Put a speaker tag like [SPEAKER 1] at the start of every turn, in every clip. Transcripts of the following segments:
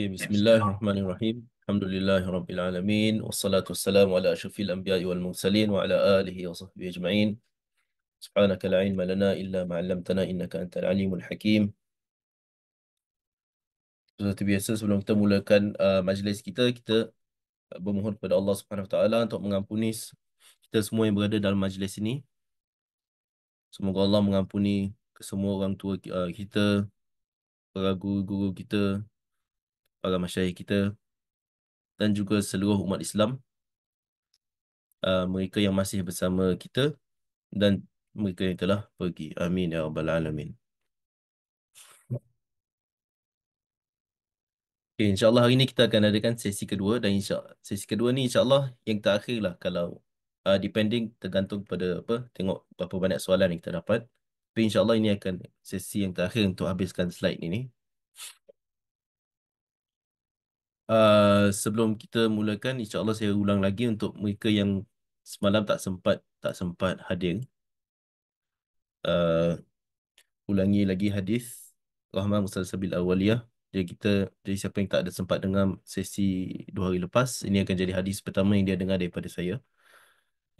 [SPEAKER 1] Okay, Bismillahirrahmanirrahim. Alhamdulillahirrabbilalamin. Wassalatu wassalamu ala asyrafil anbiya'i wal mursalin wa ala alihi wa sahbihi ajma'in. Subhanaka la ilma lana illa ma 'allamtana innaka antal alimul hakim. Seperti biasa sebelum kita mulakan majlis kita, kita bermohon kepada Allah Subhanahu wa taala untuk mengampuni kita semua yang berada dalam majlis ini. Semoga Allah mengampuni kesemua orang tua kita, para guru-guru kita, para masyayikh kita dan juga seluruh umat Islam, mereka yang masih bersama kita dan mereka yang telah pergi. Amin ya rabbal alamin. Okay, InsyaAllah hari ini kita akan adakan sesi kedua dan sesi kedua ni insyaAllah yang terakhir lah kalau depending tergantung pada apa tengok berapa banyak soalan yang kita dapat. Tapi insyaAllah ini akan sesi yang terakhir untuk habiskan slide ini. Sebelum kita mulakan, insyaAllah saya ulang lagi untuk mereka yang semalam tak sempat hadir. Uh, Ulangi lagi hadis Rahmah Musalsabil Awaliyah. Jadi siapa yang tak ada sempat dengar sesi 2 hari lepas, ini akan jadi hadis pertama yang dia dengar daripada saya.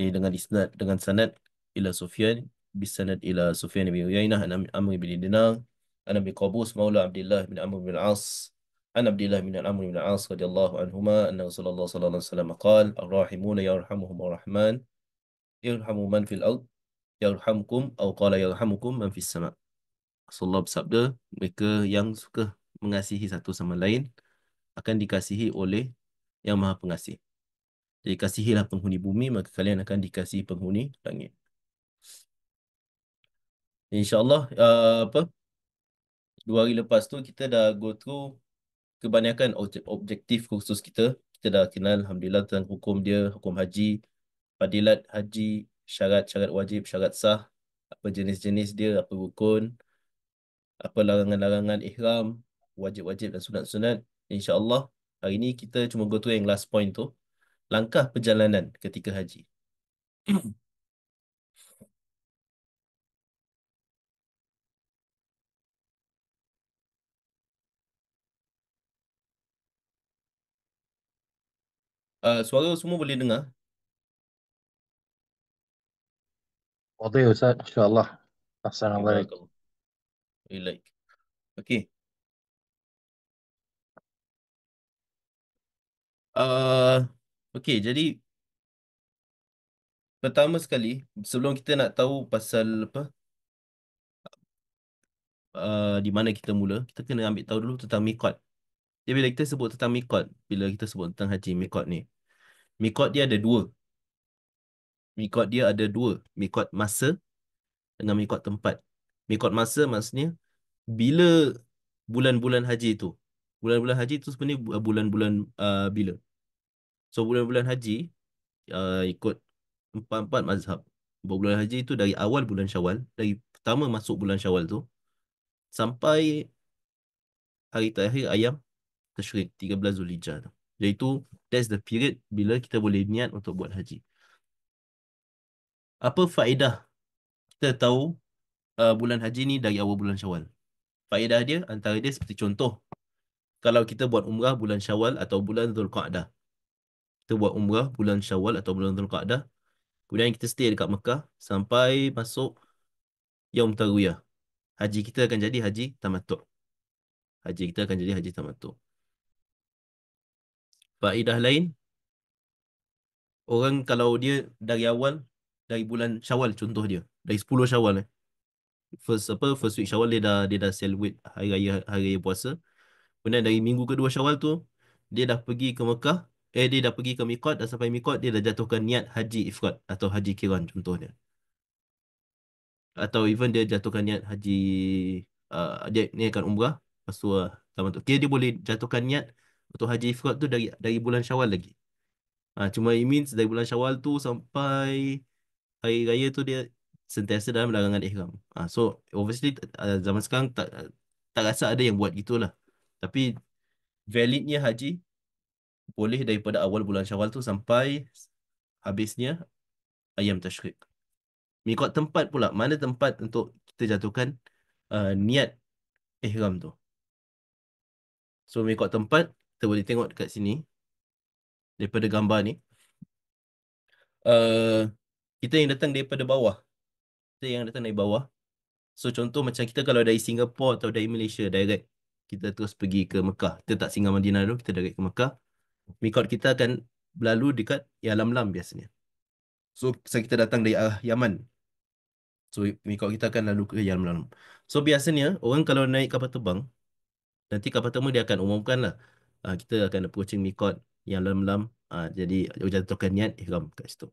[SPEAKER 1] Ini dengan sanad ila Sufyan, bisanad ila Sufyan bin Uyainah an Amr bin Dinar, an Abi Qabus maula Abdullah bin Amr bin Al-As, an Abdullah bin Amr bin Al-As radhiyallahu anhuma anna Rasulullah sallallahu alaihi wasallam qala ar-rahimuna yarhamuhumur rahman yarhamu man fil ard yarhamkum aw qala yarhamukum man fis sama'. Rasulullah bersabda, mereka yang suka mengasihi satu sama lain akan dikasihi oleh Yang Maha Pengasih. Jadi kasihilah penghuni bumi, maka kalian akan dikasihi penghuni langit. InsyaAllah, 2 hari lepas tu kita dah go through kebanyakan objektif kursus kita. Kita dah kenal, Alhamdulillah, tentang hukum dia, hukum haji, fadilat haji, syarat-syarat wajib, syarat sah, apa jenis-jenis dia, apa rukun, apa larangan-larangan ihram, wajib-wajib dan sunat-sunat. InsyaAllah, hari ni kita cuma go through yang last point tu. Langkah perjalanan ketika haji. Suara semua boleh dengar?
[SPEAKER 2] واضح يا أستاذ إن شاء الله. أحسن
[SPEAKER 1] Okay,
[SPEAKER 2] الله عليك.
[SPEAKER 1] barakallah. Relax. Okay. Uh, okay, jadi pertama sekali, sebelum kita nak tahu pasal apa, di mana kita mula, kita kena ambil tahu dulu tentang mikot. Jadi bila kita sebut tentang mikot, bila kita sebut tentang haji mikot ni, mikot dia ada dua. Mikot dia ada dua. Mikot masa dengan mikot tempat. Mikot masa maksudnya bila bulan-bulan haji itu. Bulan-bulan haji itu sebenarnya bulan-bulan bila. So bulan-bulan haji ikut empat-empat mazhab. Bulan haji itu dari awal bulan Syawal, dari pertama masuk bulan Syawal tu sampai hari terakhir ayam tasyrik 13 Zulhijjah tu. Jadi itu that's the period bila kita boleh niat untuk buat haji. Apa faedah kita tahu bulan haji ni dari awal bulan Syawal? Faedah dia antara dia seperti contoh, kalau kita buat umrah bulan Syawal atau bulan Zulqa'dah. Kita buat umrah bulan Syawal atau bulan Zulqa'dah, kemudian kita stay dekat Mekah sampai masuk Yaum Tarwiyah. Haji kita akan jadi haji tamattu'. Haji kita akan jadi haji tamattu'. Faedah lain, orang kalau dia dari awal, dari bulan Syawal contoh dia, dari 10 Syawal first week Syawal dia dah celebrate hari raya puasa. Kemudian dari minggu kedua Syawal tu dia dah pergi ke Mekah, dia dah pergi ke Miqat, dah sampai Miqat dia dah jatuhkan niat haji ifrad atau haji kiran contohnya. Atau even dia jatuhkan niat haji dia niatkan umrah, lepas tu tamattu'. Okay, dia boleh jatuhkan niat untuk haji ifrad tu dari bulan Syawal lagi. Cuma it means dari bulan Syawal tu sampai hari raya tu dia sentiasa dalam larangan ihram. So obviously zaman sekarang tak rasa ada yang buat gitulah. Tapi validnya haji boleh daripada awal bulan Syawal tu sampai habisnya ayam tasyrik. Mikot tempat pula, mana tempat untuk kita jatuhkan niat ihram tu. So mengikut tempat, kita boleh tengok dekat sini daripada gambar ni. Uh, kita yang datang daripada bawah. Kita yang datang dari bawah. So contoh macam kita kalau dari Singapura atau dari Malaysia direct, kita terus pergi ke Mekah. Kita tak singgah Madinah dulu, kita direct ke Mekah. Mikot kita akan berlalu dekat Yalamlam biasanya. So kita datang dari arah Yaman. So mikot kita akan lalu ke Yalamlam. So biasanya orang kalau naik kapal terbang, nanti kapal terbang dia akan umumkan lah. Kita akan approaching mikot Yalamlam. Jadi jatuhkan niat ihram kat situ.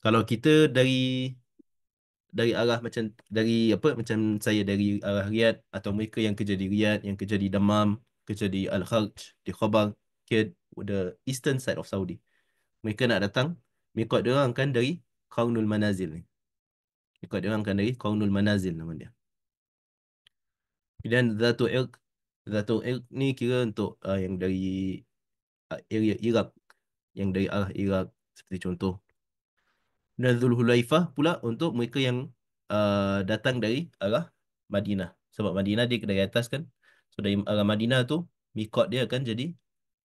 [SPEAKER 1] Kalau kita dari arah macam dari apa macam saya dari arah Riyadh atau mereka yang kerja di Riyadh, yang kerja di Dammam, kerja di Al-Kharj, di Khabar, ke the eastern side of Saudi. Mereka nak datang, mikot dia orang kan dari Qaunul Manazil ni. Mikot dia orang kan dari Qaunul Manazil nama dia. Kemudian Zatul Irq ni kira untuk yang dari area Iraq, yang dari arah Iraq seperti contoh. Dan Zulhulaifah pula untuk mereka yang datang dari arah Madinah. Sebab Madinah dia dari atas kan. So dari arah Madinah tu, mikot dia akan jadi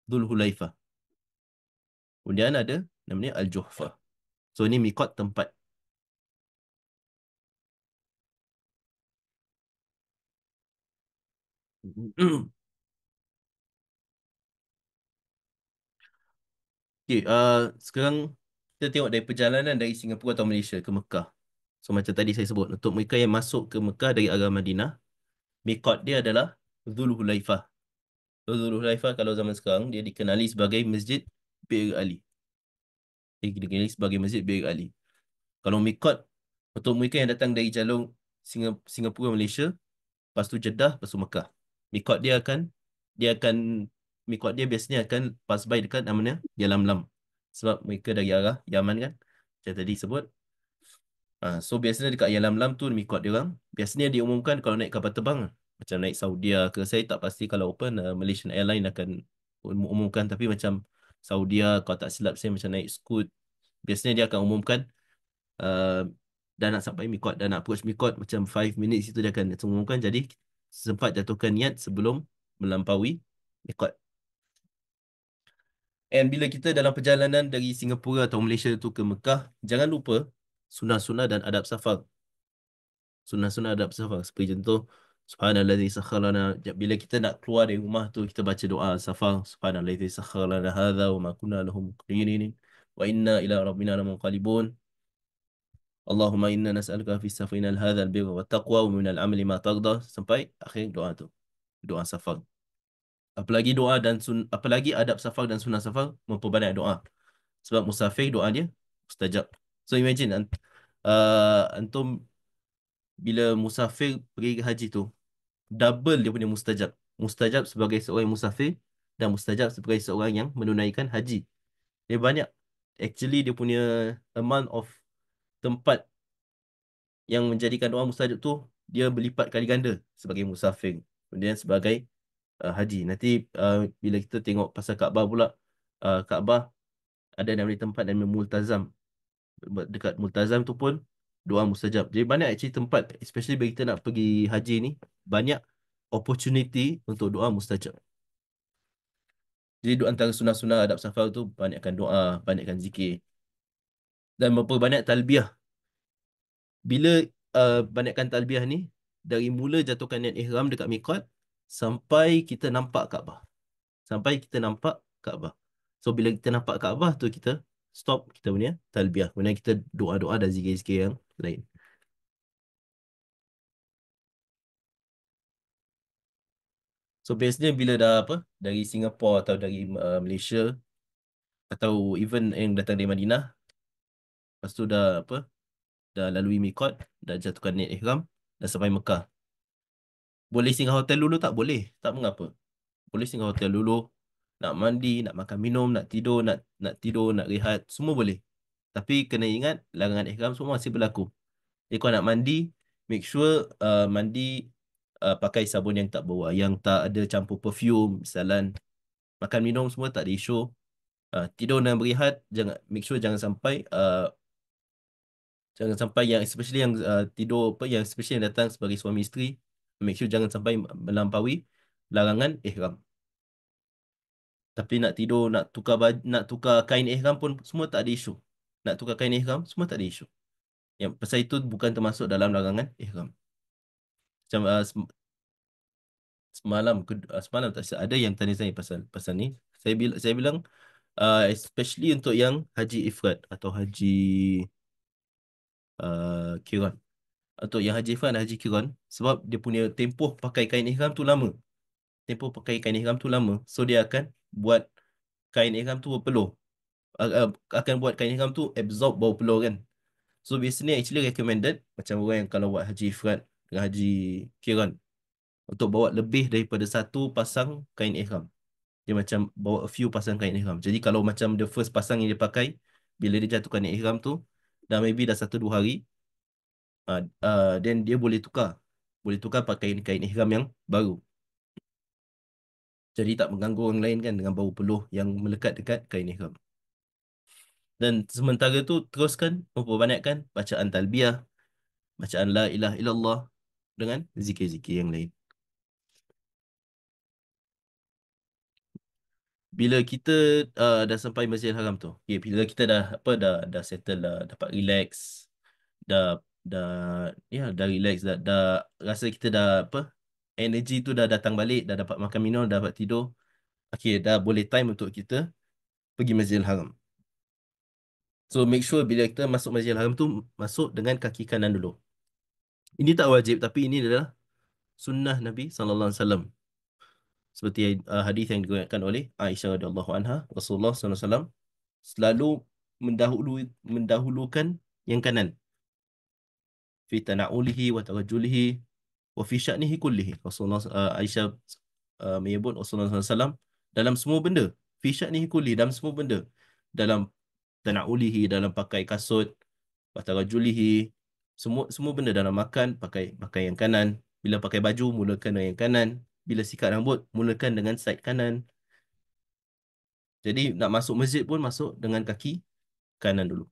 [SPEAKER 1] Zulhulaifah. Kemudian ada namanya Al-Juhfah. So ini mikot tempat. Okay, sekarang kita tengok dari perjalanan dari Singapura atau Malaysia ke Mekah. So macam tadi saya sebut, untuk mereka yang masuk ke Mekah dari arah Madinah, mikot dia adalah Zulhulaifah. Zulhulaifah kalau zaman sekarang, dia dikenali sebagai Masjid Bir Ali. Dia dikenali sebagai Masjid Bir Ali. Kalau mikot, untuk mereka yang datang dari jalur Singapura, Malaysia, lepas tu Jeddah, lepas tu Mekah. Mikot dia akan, mikot dia biasanya akan pass by dekat namanya Yalamlam. Sebab mereka dari arah Yaman kan. Macam tadi sebut. So biasanya dekat Yalamlam tu mikot dia orang. Biasanya diumumkan kalau naik kapal terbang. Macam naik Saudia ke. Saya tak pasti kalau open Malaysian Airline akan umumkan. Tapi macam Saudia, kalau tak silap saya macam naik Scoot. Biasanya dia akan umumkan uh, dah nak sampai mikot, dah nak approach mikot macam 5 minutes itu dia akan umumkan. Jadi sempat jatuhkan niat sebelum melampaui mikot. And bila kita dalam perjalanan dari Singapura atau Malaysia tu ke Mekah, jangan lupa sunnah-sunnah dan adab safar. Sunnah-sunnah adab safar. Seperti contoh, Subhanallazi sakharana. Bila kita nak keluar dari rumah tu, kita baca doa safar. Subhanallazi sakharana hadha wa ma kunna lahum muqrinin. Wa inna ila rabbina lamunqalibun. Allahumma inna nas'aluka fi safinal hadha al-birra wa taqwa wa min al-amali ma tarda. Sampai akhir doa tu. Doa safar. Apalagi adab safar dan sunnah safar memperbanyak doa. Sebab musafir doa dia mustajab. So imagine antum bila musafir pergi ke haji tu double dia punya mustajab. Mustajab sebagai seorang musafir dan mustajab sebagai seorang yang menunaikan haji. Dia banyak. Actually dia punya amount of tempat yang menjadikan doa mustajab tu dia berlipat kali ganda sebagai musafir. Kemudian sebagai haji. Nanti bila kita tengok pasal Kaabah pula, Kaabah ada namanya tempat namanya Multazam. Dekat Multazam tu pun doa mustajab. Jadi banyak actually tempat, especially bila kita nak pergi haji ni, banyak opportunity untuk doa mustajab. Jadi antara sunah-sunah adab safar tu banyakkan doa, banyakkan zikir dan memperbanyak talbiyah. Bila banyakkan talbiyah ni dari mula jatuhkan niat ihram dekat mikot sampai kita nampak Kaabah. Sampai kita nampak Kaabah. So bila kita nampak Kaabah tu kita stop kita punya talbiyah. Kemudian kita doa-doa dan zikir-zikir yang lain. So biasanya bila dah apa dari Singapura atau dari Malaysia atau even yang datang dari Madinah, lepas tu dah apa dah lalui mikot, dah jatuhkan niat ihram, dah sampai Mekah. Boleh singgah hotel dulu tak? Boleh. Tak mengapa. Boleh singgah hotel dulu. Nak mandi, nak makan minum, nak tidur, nak rehat, semua boleh. Tapi kena ingat larangan ihram semua masih berlaku. Jadi kalau nak mandi, make sure mandi pakai sabun yang tak bau, yang tak ada campur perfume, misalan. Makan minum semua tak ada isu. Tidur dan berehat, make sure jangan sampai yang especially yang tidur apa yang especially yang datang sebagai suami isteri, make sure jangan sampai melampaui larangan ihram. Tapi nak tidur, nak tukar kain ihram pun semua tak ada isu. Nak tukar kain ihram semua tak ada isu. Yang pasal itu bukan termasuk dalam larangan ihram. Macam semalam tak silap, ada yang tanya saya pasal pasal ni. Saya bilang especially untuk yang haji ifrad atau haji kiran. Untuk yang haji ifrad dan haji kiran, sebab dia punya tempoh pakai kain ihram tu lama. Tempoh pakai kain ihram tu lama. So dia akan buat kain ihram tu berpeluh. Uh, uh, akan buat kain ihram tu absorb bau peluh kan. So biasanya actually recommended macam orang yang kalau buat haji ifrad dengan haji kiran untuk bawa lebih daripada satu pasang kain ihram. Dia macam bawa a few pasang kain ihram. Jadi kalau macam the first pasang yang dia pakai, bila dia jatuhkan kain ihram tu, dah maybe dah 1-2 hari, then dia boleh tukar. Boleh tukar pakai kain ihram yang baru. Jadi tak mengganggu orang lain kan dengan bau peluh yang melekat dekat kain ihram. Dan sementara tu teruskan memperbanyakkan bacaan talbiyah, bacaan la ilaha illallah dengan zikir-zikir yang lain. Bila kita dah sampai Masjidil Haram tu, okay, bila kita dah settle, dapat relax, dah dah dah relax, dah rasa kita dah energy tu dah datang balik, dah dapat makan minum, dah dapat tidur. Okay, dah boleh time untuk kita pergi Masjidil Haram. So make sure bila kita masuk Masjidil Haram tu, masuk dengan kaki kanan dulu. Ini tak wajib, tapi ini adalah sunnah Nabi SAW. Seperti hadis yang diriwayatkan oleh Aisyah radhiyallahu anha, Rasulullah SAW selalu mendahulukan yang kanan fi tana'ulihi wa tarajulihi wa fi sya'nihi kullihi. Rasulullah Aisyah menyebut Rasulullah SAW dalam semua benda, fi sya'nihi kulli, dalam semua benda, dalam tana'ulihi, dalam pakai kasut, wa tarajulihi, semua benda, dalam makan pakai yang kanan, bila pakai baju mulakan dengan yang kanan, bila sikat rambut mulakan dengan side kanan. Jadi nak masuk masjid pun masuk dengan kaki kanan dulu,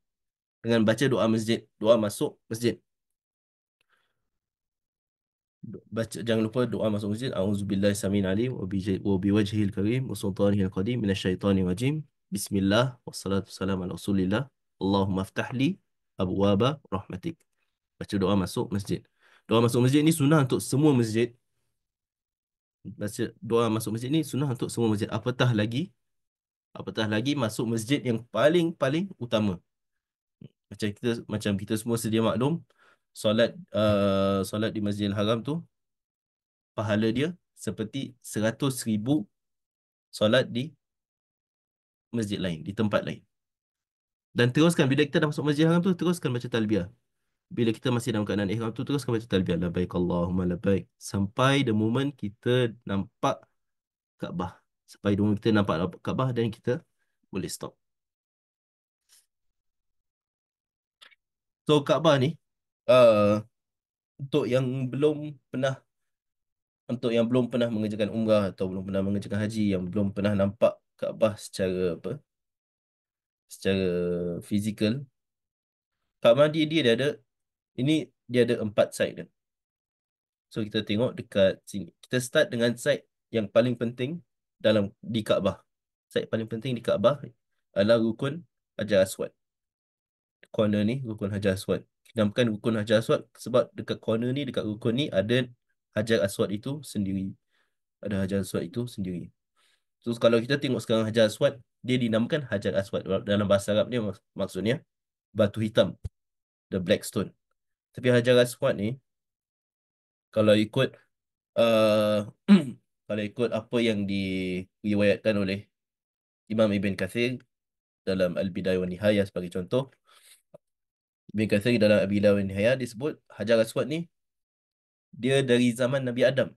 [SPEAKER 1] dengan baca doa masjid, doa masuk masjid. Baca, jangan lupa doa masuk masjid. Auzubillahi samin alim wa biwajhil karim wa sultanihil qadim minasyaitonir rajim. Bismillah wassalatu wassalamu ala Rasulillah. Allahumma aftah li abwaba rahmatik. Baca doa masuk masjid. Doa masuk masjid ni sunnah untuk semua masjid. Baca doa masuk masjid ni sunnah untuk semua masjid. Apatah lagi masuk masjid yang paling utama. Macam kita semua sedia maklum, solat di Masjidil Haram tu pahala dia seperti 100,000 solat di masjid lain, di tempat lain. Dan teruskan bila kita dah masuk Masjidil Haram tu, teruskan baca talbiyah. Bila kita masih dalam keadaan ihram tu, teruskan baca talbiyah. Labbaik Allahumma labbaik. Sampai the moment kita nampak Kaabah. Sampai the moment kita nampak Kaabah dan kita boleh stop. So Kaabah ni, uh, untuk yang belum pernah untuk yang belum pernah mengerjakan umrah atau belum pernah mengerjakan haji, yang belum pernah nampak Kaabah secara fizikal, Kaabah dia ada, ini dia ada 4 side kan. So kita tengok dekat sini. Kita start dengan side yang paling penting di Kaabah. Side paling penting di Kaabah adalah rukun Hajar Aswad. Corner ni rukun Hajar Aswad. Dinamakan rukun Hajar Aswad sebab dekat corner ni, dekat rukun ni ada Hajar Aswad itu sendiri. Ada Hajar Aswad itu sendiri. So kalau kita tengok sekarang Hajar Aswad, dia dinamakan Hajar Aswad. Dalam bahasa Arab dia maksudnya batu hitam, the black stone. Tapi Hajar Aswad ni kalau ikut uh, kalau ikut apa yang diriwayatkan oleh Imam Ibn Kathir dalam Al-Bidayah wa Nihayah sebagai contoh, Ibn Kathir dalam Al-Bidayah wa Nihayah disebut Hajar Aswad ni dia dari zaman Nabi Adam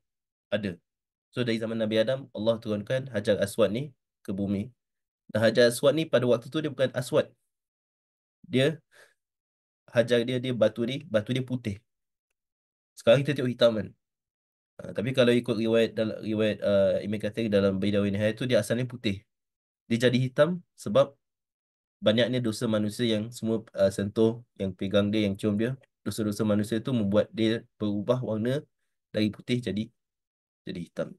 [SPEAKER 1] ada. So dari zaman Nabi Adam Allah turunkan Hajar Aswad ni ke bumi. Dan Hajar Aswad ni pada waktu tu dia bukan aswad. Dia hajar dia batu dia putih. Sekarang kita tengok hitam kan. Tapi kalau ikut riwayat dalam riwayat Ibn Kathir dalam Bidayah wa Nihayah tu, dia asalnya putih. Dia jadi hitam sebab banyaknya dosa manusia yang semua sentuh, yang pegang dia, yang cium dia. Dosa-dosa manusia itu membuat dia berubah warna dari putih jadi hitam.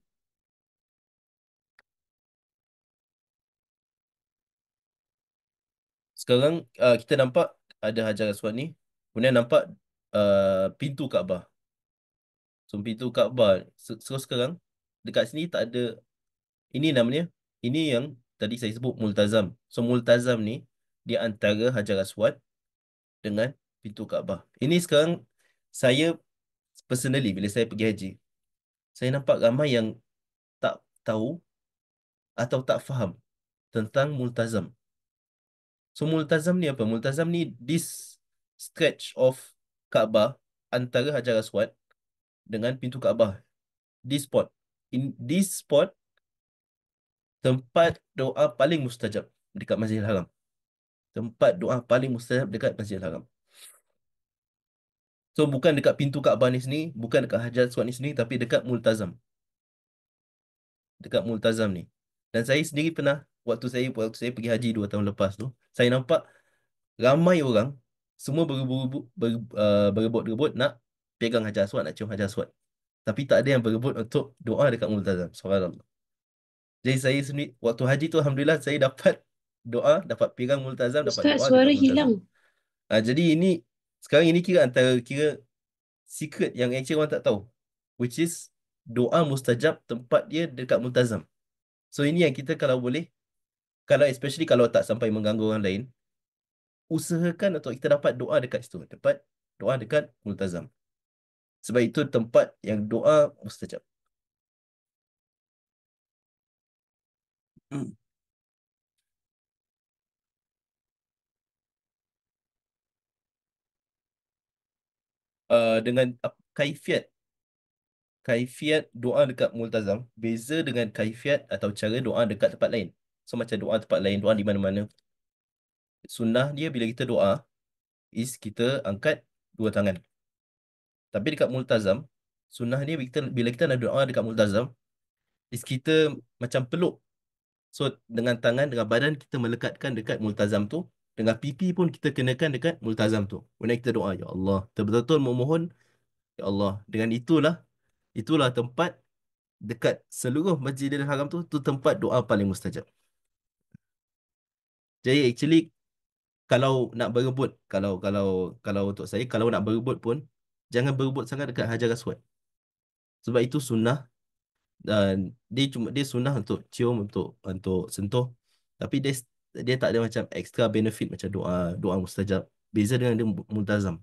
[SPEAKER 1] Sekarang kita nampak ada Hajar Aswad ni. Kemudian nampak pintu Kaabah. So pintu Kaabah. So sekarang dekat sini tak ada. Ini namanya. Ini yang tadi saya sebut multazam. So multazam ni di antara Hajar Aswad dengan pintu Kaabah. Ini sekarang saya personally bila saya pergi haji, saya nampak ramai yang tak tahu atau tak faham tentang multazam. So multazam ni apa? Multazam ni this stretch of Kaabah antara Hajar Aswad dengan pintu Kaabah. This spot. In this spot tempat doa paling mustajab dekat Masjidil Haram. Tempat doa paling mustajab dekat Masjidil Haram. So bukan dekat pintu Kaabah ni sini, bukan dekat Hajar Aswad ni sini, tapi dekat multazam. Dekat multazam ni. Dan saya sendiri pernah waktu saya pergi haji 2 tahun lepas tu, saya nampak ramai orang semua berebut-rebut nak pegang Hajar Aswad, nak cium Hajar Aswad. Tapi tak ada yang berebut untuk doa dekat multazam. Subhanallah. Jadi saya sendiri waktu haji tu alhamdulillah saya dapat doa, dapat pegang multazam, dapat
[SPEAKER 3] Ustaz,
[SPEAKER 1] doa
[SPEAKER 3] suara
[SPEAKER 1] dekat multazam.
[SPEAKER 3] hilang.
[SPEAKER 1] Jadi ini sekarang ini kira antara kira secret yang actually orang tak tahu, which is doa mustajab tempat dia dekat multazam. So ini yang kita kalau boleh, kalau especially kalau tak sampai mengganggu orang lain, usahakan untuk kita dapat doa dekat situ, dapat doa dekat multazam. Sebab itu tempat yang doa mustajab. Hmm. Dengan kaifiat doa dekat multazam beza dengan kaifiat atau cara doa dekat tempat lain. So macam doa tempat lain, doa di mana-mana. Sunnah dia bila kita doa is kita angkat dua tangan. Tapi dekat multazam, sunnah dia bila kita nak doa dekat multazam is kita macam peluk. So dengan tangan, dengan badan kita melekatkan dekat multazam tu, dengan pipi pun kita kenakan dekat multazam tu. Kemudian kita doa, ya Allah, kita betul-betul memohon, ya Allah, dengan itulah tempat dekat seluruh Masjidil Haram tu tempat doa paling mustajab. Jadi actually kalau nak berebut, kalau untuk saya kalau nak berebut pun jangan berebut sangat dekat Hajar Aswad. Sebab itu sunnah dan dia sunnah untuk cium, untuk sentuh. Tapi dia tak ada macam extra benefit macam doa doa mustajab. Beza dengan dia multazam.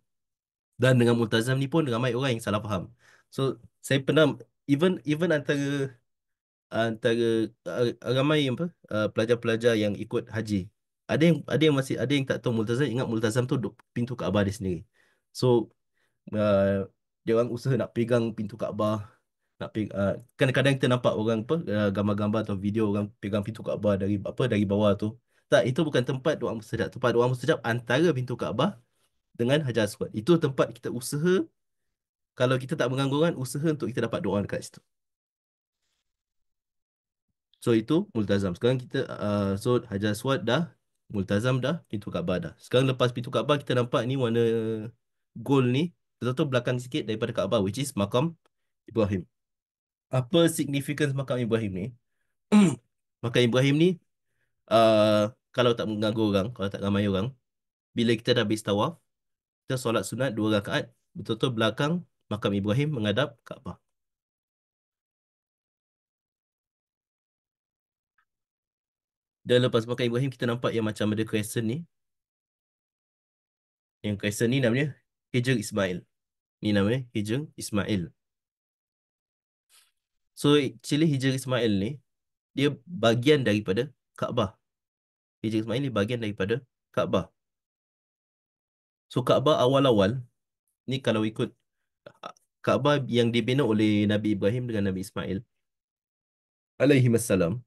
[SPEAKER 1] Dan dengan multazam ni pun ramai orang yang salah faham. So saya pernah even antara ramai apa pelajar-pelajar yang ikut haji. Ada yang tak tahu multazam, ingat multazam tu pintu Kaabah dia sendiri. So uh, dia orang usaha nak pegang pintu Kaabah, kadang-kadang kita nampak orang gambar-gambar atau video orang pegang pintu Kaabah dari bawah tu. Tak, itu bukan tempat doa mustajab. Tempat doa mustajab antara pintu Kaabah dengan Hajar Aswad. Itu tempat kita usaha, kalau kita tak mengganggu orang, usaha untuk kita dapat doa dekat situ. So itu multazam. Sekarang kita so Hajar Aswad dah, multazam dah, pintu Kaabah dah. Sekarang lepas pintu Kaabah kita nampak ni warna gold ni betul-betul belakang sikit daripada Kaabah, which is makam Ibrahim. Apa significance makam Ibrahim ni? Makam Ibrahim ni kalau tak mengganggu orang, kalau tak ramai orang, bila kita dah habis tawaf, kita solat sunat 2 rakaat betul-betul belakang makam Ibrahim menghadap Kaabah. Dan lepas makam Ibrahim kita nampak yang macam ada crescent ni. Yang crescent ni namanya Hijr Ismail. Ni namanya Hijr Ismail. So actually Hijr Ismail ni dia bahagian daripada Kaabah. Hijr Ismail ni bahagian daripada Kaabah. So Kaabah awal-awal ni kalau ikut Kaabah yang dibina oleh Nabi Ibrahim dengan Nabi Ismail alaihi wassalam,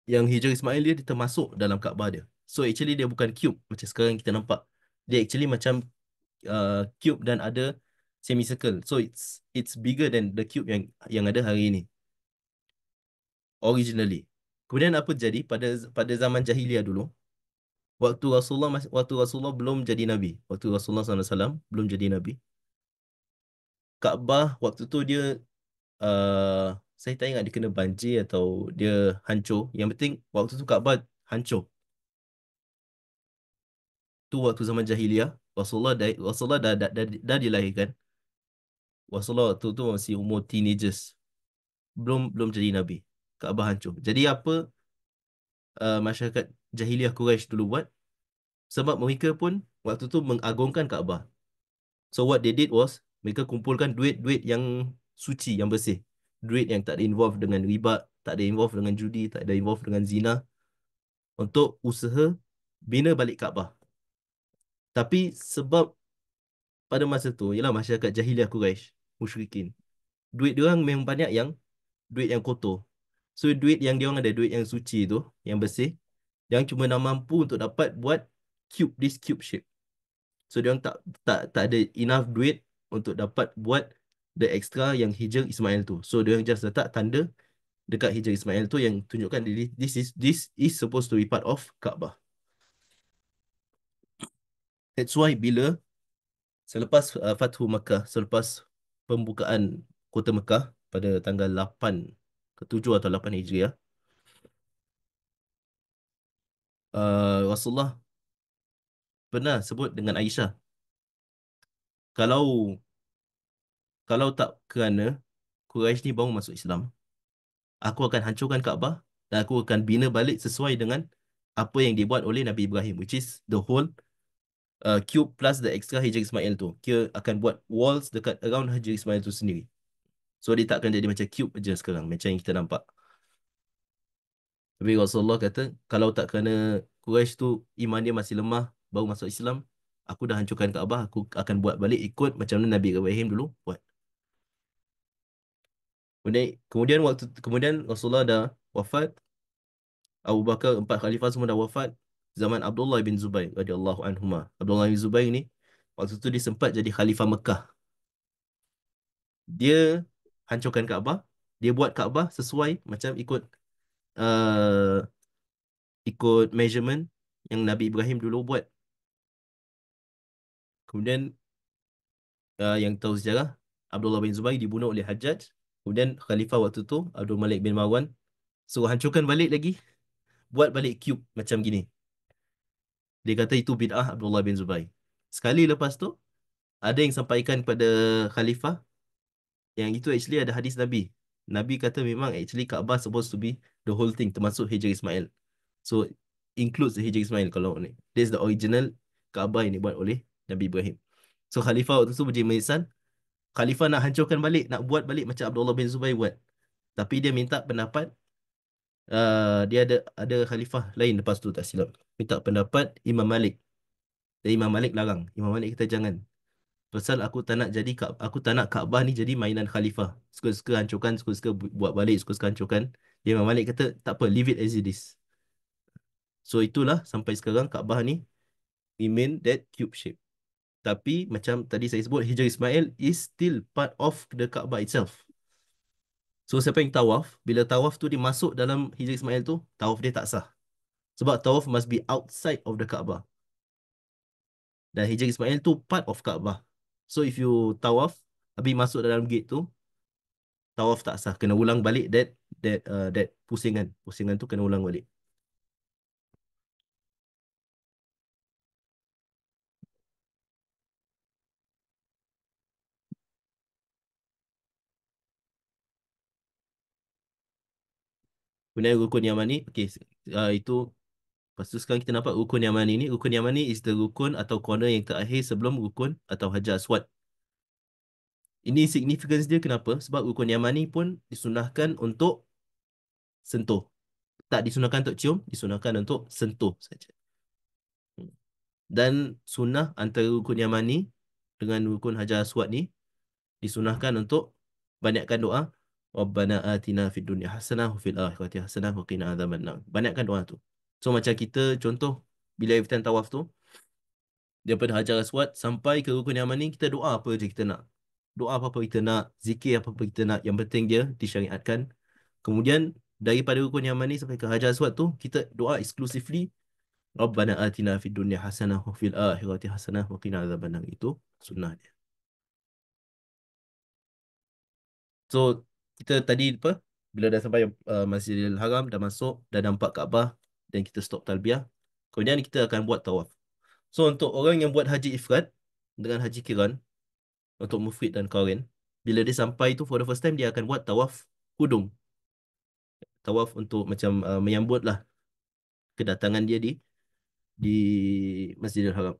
[SPEAKER 1] yang Hijr Ismail dia termasuk dalam Kaabah dia. So actually dia bukan cube macam sekarang kita nampak. Dia actually macam cube dan ada semicircle. So it's bigger than the cube yang ada hari ini originally. Kemudian apa jadi pada zaman jahiliah dulu, waktu Rasulullah belum jadi nabi, waktu Rasulullah SAW belum jadi nabi, Kaabah waktu tu dia uh, saya tak ingat dia kena banjir atau dia hancur. Yang penting waktu tu Kaabah hancur. tu waktu zaman jahiliyah. Rasulullah dah dilahirkan. Rasulullah waktu tu masih umur teenagers. Belum belum jadi nabi. Kaabah hancur. Jadi apa masyarakat jahiliyah Quraisy dulu buat? Sebab mereka pun waktu tu mengagungkan Kaabah. So what they did was mereka kumpulkan duit-duit yang suci, yang bersih. Duit yang tak ada involve dengan riba, tak ada involve dengan judi, tak ada involve dengan zina untuk usaha bina balik Kaabah. Tapi sebab pada masa tu ialah masyarakat jahiliah Quraisy, musyrikin. Duit dia orang memang banyak yang duit yang kotor. So duit yang dia orang ada, duit yang suci tu, yang bersih, yang cuma nak mampu untuk dapat buat this cube shape. So dia orang tak ada enough duit untuk dapat buat the extra yang Hijr Ismail tu. So dia orang just letak tanda dekat Hijr Ismail tu yang tunjukkan this is supposed to be part of Kaabah. That's why bila selepas Fathu Makkah, selepas pembukaan kota Mekah pada tanggal 8 ke 7 atau 8 Hijriah, Rasulullah pernah sebut dengan Aisyah, kalau kalau tak kerana Quraisy ni baru masuk Islam, aku akan hancurkan Kaabah dan aku akan bina balik sesuai dengan apa yang dibuat oleh Nabi Ibrahim, which is the whole cube plus the extra Hijr Ismail tu. Kira akan buat walls dekat around Hijr Ismail tu sendiri. So dia tak akan jadi macam cube je sekarang, macam yang kita nampak. Tapi Rasulullah kata, kalau tak kerana Quraisy tu iman dia masih lemah, baru masuk Islam, aku dah hancurkan Kaabah, aku akan buat balik ikut macam mana Nabi Ibrahim dulu buat. Kemudian Rasulullah dah wafat, Abu Bakar, empat khalifah semua dah wafat. Zaman Abdullah bin Zubair radhiyallahu anhuma. Abdullah bin Zubair ni waktu tu dia sempat jadi khalifah Mekah. Dia hancurkan Kaabah, dia buat Kaabah sesuai macam uh, ikut measurement yang Nabi Ibrahim dulu buat. Kemudian yang tahu sejarah, Abdullah bin Zubair dibunuh oleh Hajjaj. Kemudian khalifah waktu tu Abdul Malik bin Marwan suruh hancurkan balik lagi, buat balik cube macam gini. Dia kata itu bid'ah Abdullah bin Zubair. Sekali lepas tu ada yang sampaikan kepada khalifah yang itu actually ada hadis Nabi. Nabi kata memang actually Kaabah supposed to be the whole thing termasuk Hijr Ismail. So includes the Hijr Ismail kalau ni. This is the original Kaabah yang dibuat oleh Nabi Ibrahim. So khalifah waktu tu berjaya menyesal. Khalifah nak hancurkan balik, nak buat balik macam Abdullah bin Zubair buat. Tapi dia minta pendapat, dia ada khalifah lain lepas tu tak silap. Minta pendapat Imam Malik. Dan Imam Malik larang. Imam Malik kata jangan. Pasal aku tak nak Kaabah ni jadi mainan khalifah. Suka-suka hancurkan, suka-suka buat balik, suka-suka hancurkan. Imam Malik kata tak apa, leave it as it is. So itulah sampai sekarang Kaabah ni remain that cube shape. Tapi macam tadi saya sebut, Hijr Ismail is still part of the Kaabah itself. So siapa yang tawaf, bila tawaf tu dia masuk dalam Hijr Ismail tu, tawaf dia tak sah. Sebab tawaf must be outside of the Kaabah. Dan Hijr Ismail tu part of Kaabah. So if you tawaf, habis masuk dalam gate tu, tawaf tak sah. Kena ulang balik that pusingan. Pusingan tu kena ulang balik. Kemudian rukun Yamani, okay, itu lepas tu sekarang kita nampak rukun Yamani ni. Rukun Yamani is the rukun atau corner yang terakhir sebelum rukun atau Hajar Aswad. Ini significance dia kenapa? Sebab rukun Yamani pun disunahkan untuk sentuh. Tak disunahkan untuk cium, disunahkan untuk sentuh saja. Dan sunnah antara rukun Yamani dengan rukun Hajar Aswad ni disunahkan untuk banyakkan doa. Rabbana atina fid dunya hasanah wa fil akhirati hasanah wa qina adzabannar. Banyakkan doa tu. So macam kita contoh bila iftan tawaf tu, daripada Hajar Aswad sampai ke rukun Yamani, kita doa apa je kita nak. Doa apa-apa kita nak, zikir apa-apa kita nak, yang penting dia disyariatkan. Kemudian daripada rukun Yamani sampai ke Hajar Aswad tu, kita doa exclusively Rabbana atina fid dunya hasanah wa fil akhirati hasanah wa qina adzabannar. Itu sunnah dia. So kita tadi apa? Bila dah sampai Masjidil Haram, dah masuk, dah nampak Kaabah dan kita stop talbiyah. Kemudian kita akan buat tawaf. So untuk orang yang buat haji ifrad dengan haji kiran, untuk mufrid dan qarin, bila dia sampai tu for the first time dia akan buat tawaf kudum. Tawaf untuk macam menyambut lah kedatangan dia di Masjidil Haram.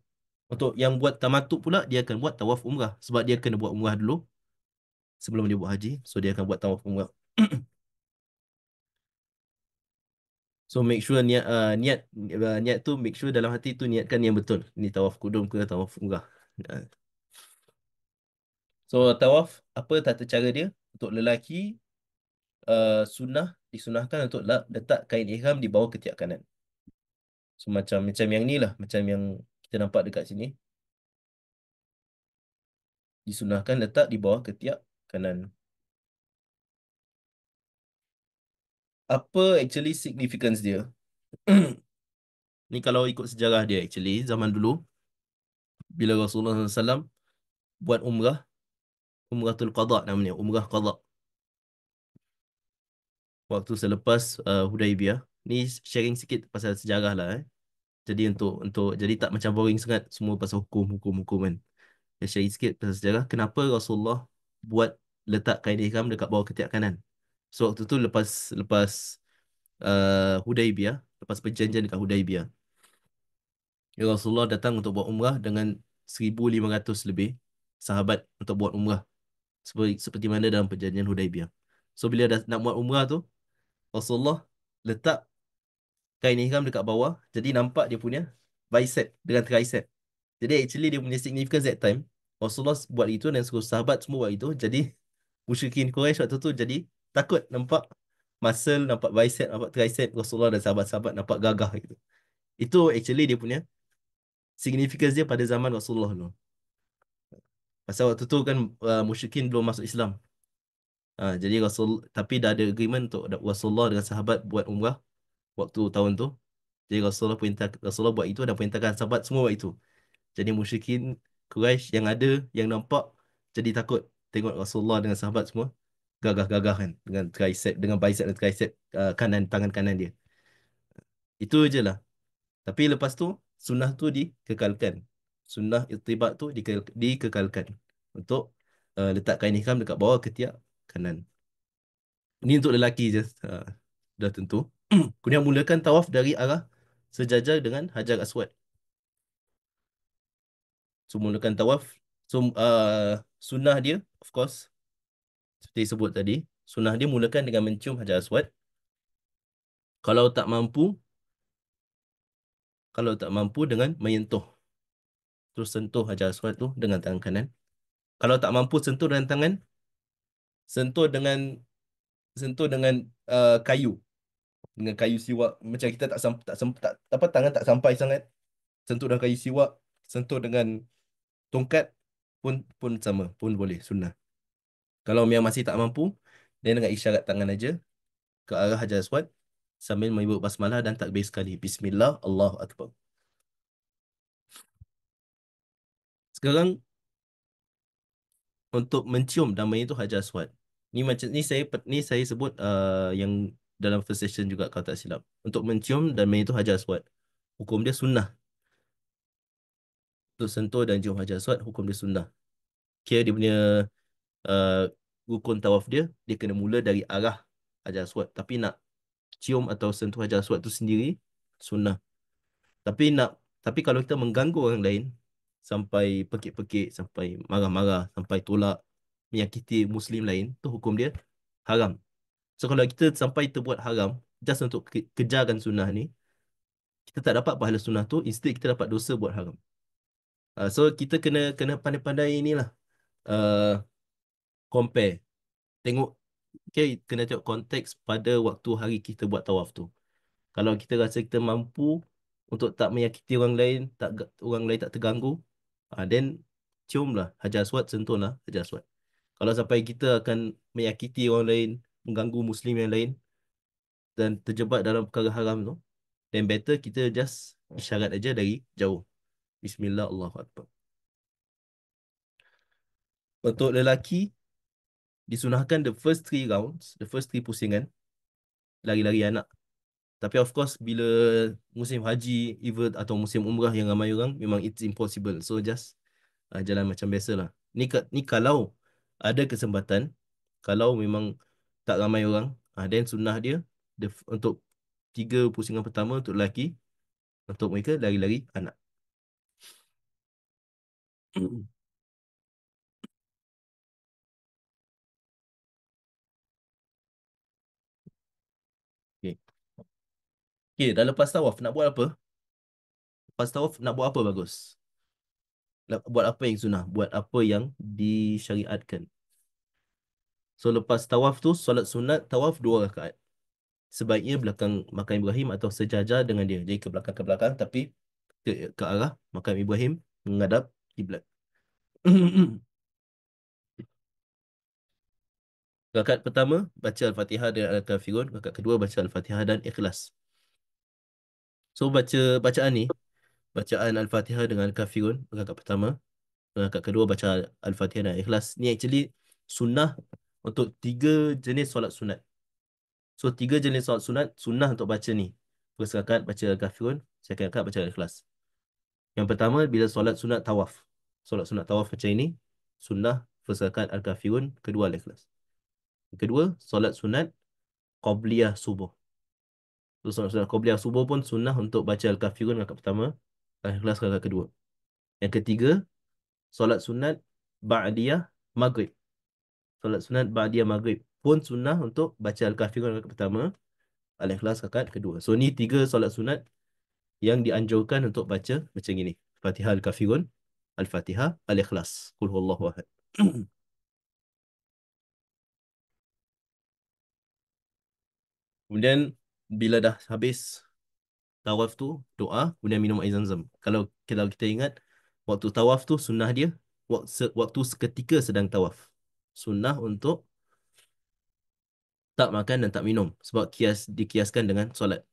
[SPEAKER 1] Untuk yang buat tamattu pula dia akan buat tawaf umrah sebab dia kena buat umrah dulu sebelum dia buat haji. So dia akan buat tawaf umrah. So make sure niat tu make sure dalam hati tu niatkan yang betul. Ini tawaf kudum ke tawaf umrah. Uh, So tawaf apa tata cara dia? Untuk lelaki sunnah disunahkan untuk letak kain ihram di bawah ketiak kanan. So macam yang ni lah, macam yang kita nampak dekat sini. Disunahkan letak di bawah ketiak kanan. Apa actually significance dia? Ni kalau ikut sejarah dia actually zaman dulu bila Rasulullah SAW buat umrah, umratul qada namanya, umrah qada waktu selepas Hudaibiyah. Ni sharing sikit pasal sejarah lah. Jadi untuk jadi tak macam boring sangat semua pasal hukum kan. Saya sharing sikit pasal sejarah kenapa Rasulullah buat letak kain ihram dekat bawah ketiak kanan. So waktu tu lepas lepas Hudaibiyah, lepas perjanjian dekat Hudaibiyah, ya Rasulullah datang untuk buat umrah dengan 1,500 lebih sahabat untuk buat umrah seperti mana dalam perjanjian Hudaibiyah. So bila dah nak buat umrah tu, Rasulullah letak kain ihram dekat bawah, jadi nampak dia punya bicep dengan tricep. Jadi actually dia punya significance that time, Rasulullah buat itu dan seluruh sahabat semua buat itu. Jadi musyrikin Quraisy waktu tu jadi takut nampak muscle, nampak bicep, nampak tricep Rasulullah dan sahabat-sahabat nampak gagah gitu. Itu actually dia punya significance dia pada zaman Rasulullah tu. Pasal waktu tu kan musyrikin belum masuk Islam. Jadi tapi dah ada agreement untuk Rasulullah dengan sahabat buat umrah waktu tahun tu. Jadi Rasulullah buat itu dan perintahkan sahabat semua buat itu. Jadi musyrikin Quraisy yang ada yang nampak jadi takut tengok Rasulullah dengan sahabat semua gagah-gagah kan dengan tricep dengan bicep dan tricep kanan tangan kanan dia. Itu je lah. Tapi lepas tu sunnah tu dikekalkan. Sunnah ittiba tu dikekalkan untuk letak kain ihram dekat bawah ketiak kanan. Ini untuk lelaki je. Dah tentu. Kemudian mulakan tawaf dari arah sejajar dengan Hajar Aswad. So mulakan tawaf. So sunnah dia of course seperti sebut tadi, sunnah dia mulakan dengan mencium Hajar Aswad. Kalau tak mampu, kalau tak mampu dengan menyentuh. Terus sentuh Hajar Aswad tu dengan tangan kanan. Kalau tak mampu sentuh dengan tangan, sentuh dengan sentuh dengan kayu, dengan kayu siwak. Macam kita tak apa tangan tak sampai sangat. Sentuh dengan kayu siwak, sentuh dengan tongkat pun sama, pun boleh sunnah. Kalau yang masih tak mampu, dia dengan isyarat tangan aja ke arah Hajar Aswad sambil menyebut basmalah dan takbir sekali. Bismillah, Allahu Akbar. Sekarang untuk mencium dan menyentuh Hajar Aswad. Ni saya sebut yang dalam first session juga kalau tak silap. Untuk mencium dan menyentuh Hajar Aswad. Hukum dia sunnah. Untuk sentuh dan cium Hajar Aswad, hukum dia sunnah. Kira dia punya uh, rukun tawaf dia, dia kena mula dari arah Hajar Aswad. Tapi nak cium atau sentuh Hajar Aswad tu sendiri, sunnah. Tapi nak tapi kalau kita mengganggu orang lain sampai pekik-pekik, sampai marah-marah, sampai tolak, menyakiti muslim lain, tu hukum dia haram. So kalau kita sampai terbuat haram just untuk kejarkan sunnah ni, kita tak dapat pahala sunnah tu, instead kita dapat dosa buat haram. So kita kena kena pandai-pandai inilah uh, compare. Tengok okay, kena tengok konteks pada waktu hari kita buat tawaf tu. Kalau kita rasa kita mampu untuk tak menyakiti orang lain, orang lain tak terganggu, then ciumlah Hajar Aswad, sentuhlah Hajar Aswad. Kalau sampai kita akan menyakiti orang lain, mengganggu Muslim yang lain dan terjebak dalam perkara haram tu, then better kita just isyarat aja dari jauh. Bismillah, Allahu Akbar. Untuk lelaki, disunahkan the first three rounds, the first three pusingan, lari-lari anak. Tapi of course bila musim haji, event atau musim umrah yang ramai orang, memang it's impossible. So just jalan macam biasa lah. Ni kalau ada kesempatan, kalau memang tak ramai orang, then sunnah dia, untuk 3 pusingan pertama untuk lelaki, untuk mereka lari-lari anak. Okay. Okay, dah lepas tawaf nak buat apa? Lepas tawaf nak buat apa bagus? Buat apa yang sunnah? Buat apa yang disyariatkan? So lepas tawaf tu, solat sunat tawaf 2 rakaat. Sebaiknya belakang makam Ibrahim atau sejajar dengan dia. Jadi ke belakang tapi ke arah makam Ibrahim menghadap kiblat. Rakaat pertama baca Al-Fatihah dan Al-Kafirun, rakaat kedua baca Al-Fatihah dan Ikhlas. So bacaan ni, bacaan Al-Fatihah dengan Al-Kafirun rakaat pertama, rakaat kedua baca Al-Fatihah dan Ikhlas. Ni actually sunnah untuk 3 jenis solat sunat. So 3 jenis solat sunat sunnah untuk baca ni. First rakaat baca Al-Kafirun, second rakaat baca Al-Ikhlas. Yang pertama bila solat sunat tawaf. Solat sunat tawaf macam ini, sunnah first rakaat Al-Kafirun, kedua Al-Ikhlas. Yang kedua, solat sunat Qabliyah subuh. So, solat sunat Qabliyah subuh pun sunnah untuk baca Al-Kafirun rakaat pertama, Al-Ikhlas rakaat kedua. Yang ketiga, solat sunat Ba'diyah Maghrib. Solat sunat Ba'diyah Maghrib pun sunnah untuk baca Al-Kafirun rakaat pertama, Al-Ikhlas rakaat kedua. So, ni 3 solat sunat yang dianjurkan untuk baca macam ini. Fatihah Al-Kafirun, Al-Fatihah, Al-Ikhlas. Qul huwallahu ahad. Kemudian bila dah habis tawaf tu, doa, kemudian minum air zam-zam. Kalau kita ingat, waktu tawaf tu sunnah dia waktu seketika sedang tawaf. Sunnah untuk tak makan dan tak minum sebab dikiaskan dengan solat.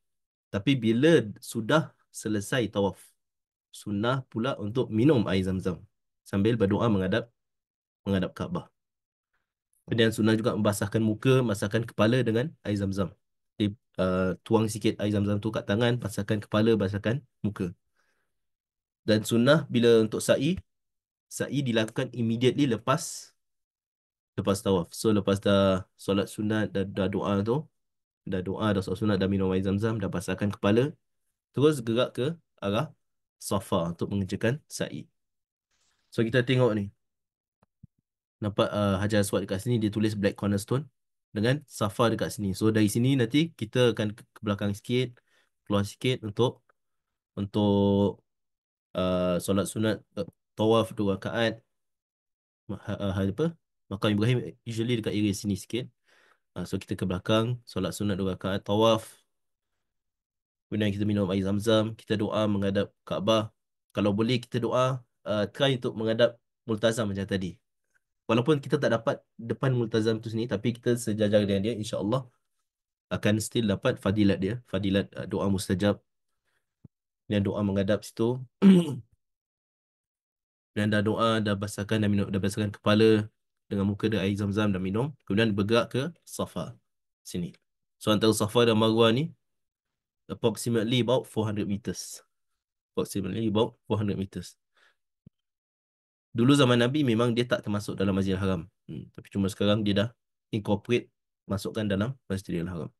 [SPEAKER 1] Tapi bila sudah selesai tawaf, sunnah pula untuk minum air zam-zam sambil berdoa menghadap Kaabah. Kemudian sunnah juga membasahkan muka, basahkan kepala dengan air zam-zam. Jadi, tuang sikit air zam-zam tu kat tangan, basahkan kepala, basahkan muka. Dan sunnah bila untuk sa'i dilakukan immediately lepas tawaf. So lepas dah solat sunat, dah doa tu, dah solat sunat, dah minum air zam-zam, dah basahkan kepala, terus gerak ke arah Safa untuk mengerjakan sa'i. So kita tengok ni, nampak Hajar Aswad dekat sini dia tulis Black Cornerstone dengan Safa dekat sini. So dari sini nanti kita akan ke belakang sikit, keluar sikit untuk solat sunat, tawaf 2 rakaat. Apa? Makam Ibrahim usually dekat area sini sikit. So kita ke belakang, solat sunat 2 rakaat, tawaf. Kemudian kita minum air zam-zam, kita doa menghadap Kaabah. Kalau boleh kita doa, try untuk menghadap Multazam macam tadi. Walaupun kita tak dapat depan Multazam tu sini, tapi kita sejajar dengan dia, insya-Allah akan still dapat fadilat dia, fadilat doa mustajab dan doa menghadap situ. Dan dah doa, dah basahkan, dah minum, dah basahkan kepala dengan muka dia air zam-zam, dah minum. Kemudian bergerak ke Safa sini. So antara Safa dan Marwah ni approximately about 400 meters. Approximately about 400 meters. Dulu zaman Nabi memang dia tak termasuk dalam Masjidil Haram. Tapi cuma sekarang dia dah incorporate, masukkan dalam Masjidil Haram.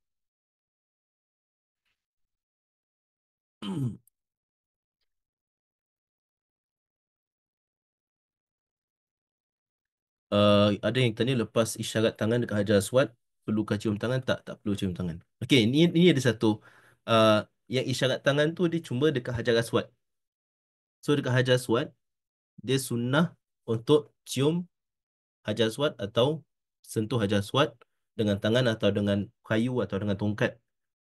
[SPEAKER 1] Ada yang tanya lepas isyarat tangan dekat Hajar Aswad, perlukah cium tangan? Tak, tak perlu cium tangan. Okey, ni ada satu. Uh, yang isyarat tangan tu dia cuma dekat Hajar Aswad. So dekat Hajar Aswad, dia sunnah untuk cium Hajar Aswad atau sentuh Hajar Aswad dengan tangan atau dengan kayu atau dengan tongkat.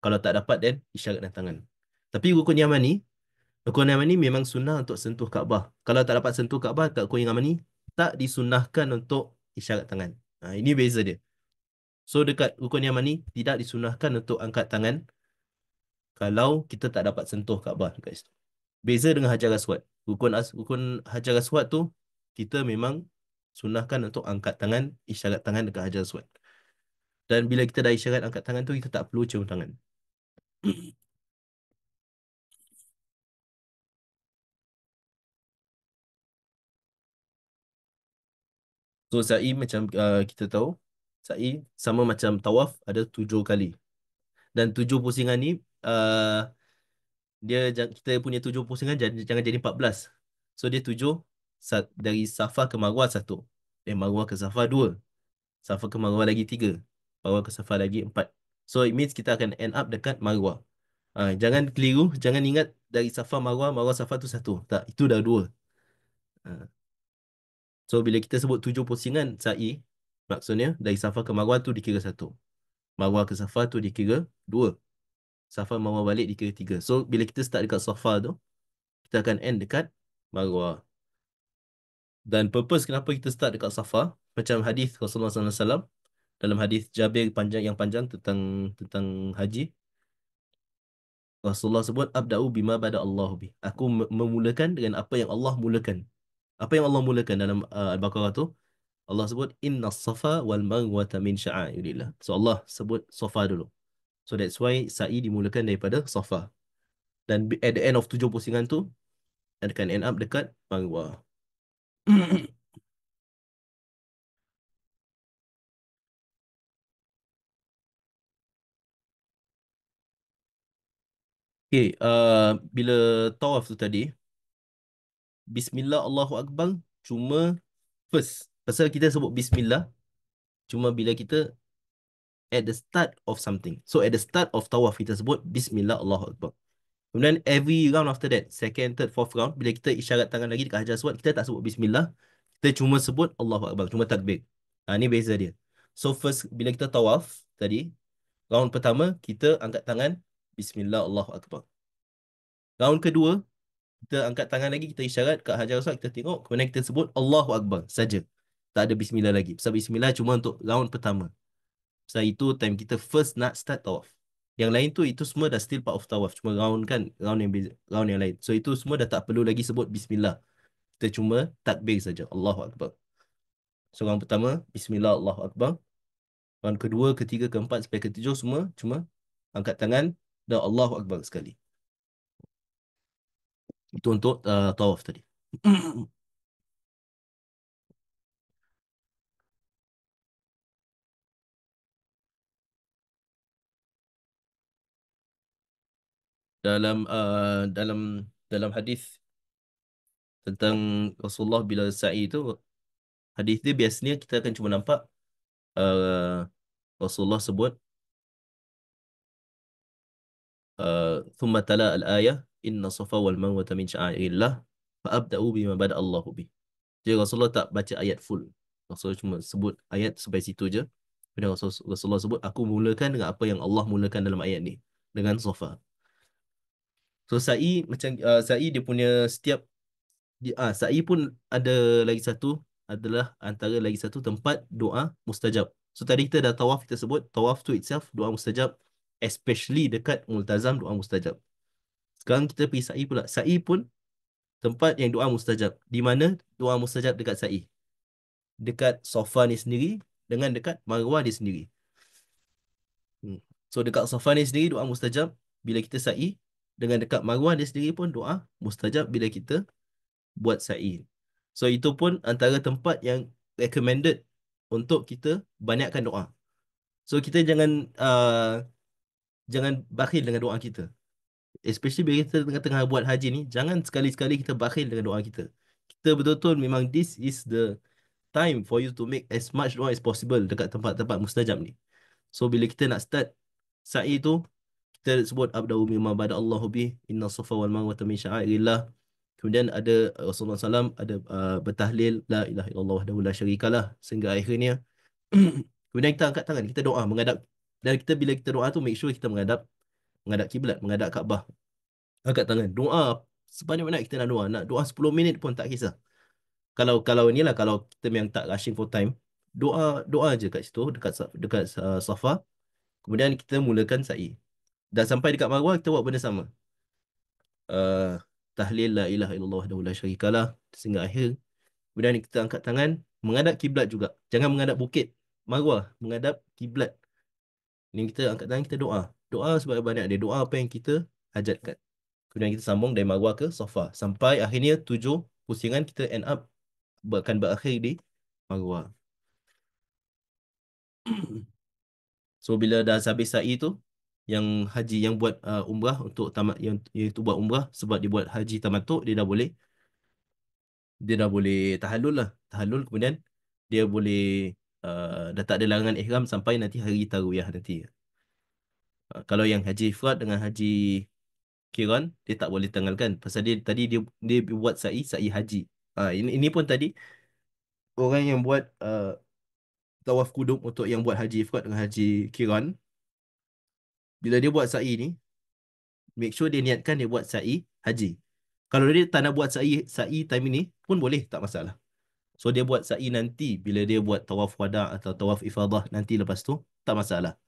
[SPEAKER 1] Kalau tak dapat, then isyarat dengan tangan. Tapi rukun Yaman ni memang sunnah untuk sentuh Kaabah. Kalau tak dapat sentuh Kaabah, tak rukun Yaman ni tak disunnahkan untuk isyarat tangan. Ini beza dia. So dekat rukun Yaman ni tidak disunahkan untuk angkat tangan kalau kita tak dapat sentuh Kaabah dekat situ. Beza dengan Hajar Aswad. Rukun Hajar Aswad tu kita memang sunahkan untuk angkat tangan, isyarat tangan dekat Hajar Aswad. Dan bila kita dah isyarat angkat tangan tu, kita tak perlu cium tangan. So sa'i macam kita tahu, sa'i sama macam tawaf ada 7 kali. Dan 7 pusingan ni kita punya 7 pusingan jangan jadi 14. So dia 7, dari Safa ke Marwah 1. Dari Marwah ke Safa 2. Safa ke Marwah lagi 3. Marwah ke Safa lagi 4. So it means kita akan end up dekat Marwah. Jangan keliru, jangan ingat dari Safa Marwah, Marwah Safa tu 1. Tak, itu dah 2. Ah, So bila kita sebut 7 pusingan sa'i, maksudnya dari Safa ke Marwah tu dikira 1. Marwah ke Safa tu dikira 2. Safa Marwah balik dikira 3. So bila kita start dekat Safa tu, kita akan end dekat Marwah. Dan purpose kenapa kita start dekat Safa, macam hadis Rasulullah SAW, dalam hadis Jabir yang panjang tentang tentang haji, Rasulullah sebut abda'u bima bada Allah bi. Aku memulakan dengan apa yang Allah mulakan. Apa yang Allah mulakan dalam Al-Baqarah tu? Allah sebut inna safa wal marwata min sya'airillah. So Allah sebut Safa dulu. So that's why sa'i dimulakan daripada Safa. Dan at the end of 7 pusingan tu akan end up dekat Marwah. Okay, bila tawaf tu tadi, Bismillah Allahu Akbar cuma first. Pasal kita sebut Bismillah cuma bila kita at the start of something. So at the start of tawaf kita sebut Bismillah Allahu Akbar. Kemudian every round after that, second, third, fourth round, bila kita isyarat tangan lagi dekat Hajar Aswad, kita tak sebut Bismillah. Kita cuma sebut Allahu Akbar, cuma takbir. Ni beza dia. So first, bila kita tawaf tadi, round pertama, kita angkat tangan, Bismillah Allahu Akbar. Round kedua, kita angkat tangan lagi, kita isyarat kat Hajar Aswad, kita tengok, kemudian kita sebut Allahu Akbar saja. Tak ada Bismillah lagi. Sebab Bismillah cuma untuk round pertama. Sebab itu time kita first nak start tawaf. Yang lain tu itu semua dah still part of tawaf. Cuma round kan, round yang lain. So itu semua dah tak perlu lagi sebut Bismillah. Kita cuma takbir saja. Allahu Akbar. So round pertama, Bismillah Allahu Akbar. Round kedua, ketiga, keempat sampai ketujuh semua cuma angkat tangan dan Allahu Akbar sekali. Itu untuk tawaf tadi. Dalam dalam hadis tentang Rasulullah bila sa'i itu, hadis dia biasanya kita akan cuma nampak uh, Rasulullah sebut thumma tala al-ayah inna safa wal marwata min sya'airillah fa abda'u bima bada Allahu bih. Jadi Rasulullah tak baca ayat full. Rasulullah cuma sebut ayat sampai situ je. Kemudian Rasulullah sebut aku mulakan dengan apa yang Allah mulakan dalam ayat ni, dengan safa. So sa'i macam sa'i dia punya setiap sa'i pun ada lagi satu, adalah antara lagi satu tempat doa mustajab. So tadi kita dah tawaf, kita sebut tawaf tu itself doa mustajab, especially dekat multazam doa mustajab. Sekarang kita pergi sa'i pula. Sa'i pun tempat yang doa mustajab. Di mana doa mustajab dekat sa'i? Dekat Safa ni sendiri dengan dekat Marwah dia sendiri. So dekat Safa ni sendiri doa mustajab bila kita sa'i, dengan dekat Marwah dia sendiri pun doa mustajab bila kita buat sa'i. So itu pun antara tempat yang recommended untuk kita banyakkan doa. So kita jangan bakhil dengan doa kita. Especially bila kita tengah-tengah buat haji ni, jangan sekali-sekali kita bakhil dengan doa kita. Kita betul-betul memang this is the time for you to make as much doa as possible dekat tempat-tempat mustajab ni. So bila kita nak start sa'i tu, kita sebut abda'u mimma bada Allahu bih inna safa wal marwata min sya'airillah. Kemudian ada Rasulullah SAW ada bertahlil la ilaha illallah wahdahu la syarikalah sehingga akhirnya. Kemudian kita angkat tangan, kita doa menghadap, dan kita bila kita doa tu make sure kita menghadap kiblat, menghadap Kaabah. Angkat tangan, doa sebanyak mana kita nak doa. Nak doa 10 minit pun tak kisah. Kalau inilah, kalau kita memang tak rushing for time, doa doa je kat situ dekat Safa. Kemudian kita mulakan sa'i. Dan sampai dekat Marwah kita buat benda sama. Uh, Tahlil la ilaha illallah wahdahu la syarikalah sehingga akhir. Kemudian kita angkat tangan menghadap kiblat juga. Jangan menghadap bukit Marwah, menghadap kiblat. Ni kita angkat tangan, kita doa. Doa sebanyak-banyak dia. Doa apa yang kita hajatkan. Kemudian kita sambung dari marwah ke sofa. Sampai akhirnya 7 pusingan kita end up akan berakhir di marwah. So bila dah habis sa'i tu, yang haji yang buat umrah untuk tamat, yang itu buat umrah sebab dia buat haji tamatuk, dia dah boleh tahallul lah. Tahallul, kemudian dia boleh dah tak ada larangan ihram sampai nanti hari tarwiyah nanti. Kalau yang haji ifrad dengan haji kiran, dia tak boleh tanggalkan pasal dia tadi dia buat sa'i haji. Ini pun tadi orang yang buat tawaf kudum untuk yang buat haji ifrad dengan haji kiran, bila dia buat sa'i ni, make sure dia niatkan dia buat sa'i haji. Kalau dia tak nak buat sa'i time ini pun boleh, tak masalah. So dia buat sa'i nanti bila dia buat tawaf wada atau tawaf ifadah nanti lepas tu, tak masalah.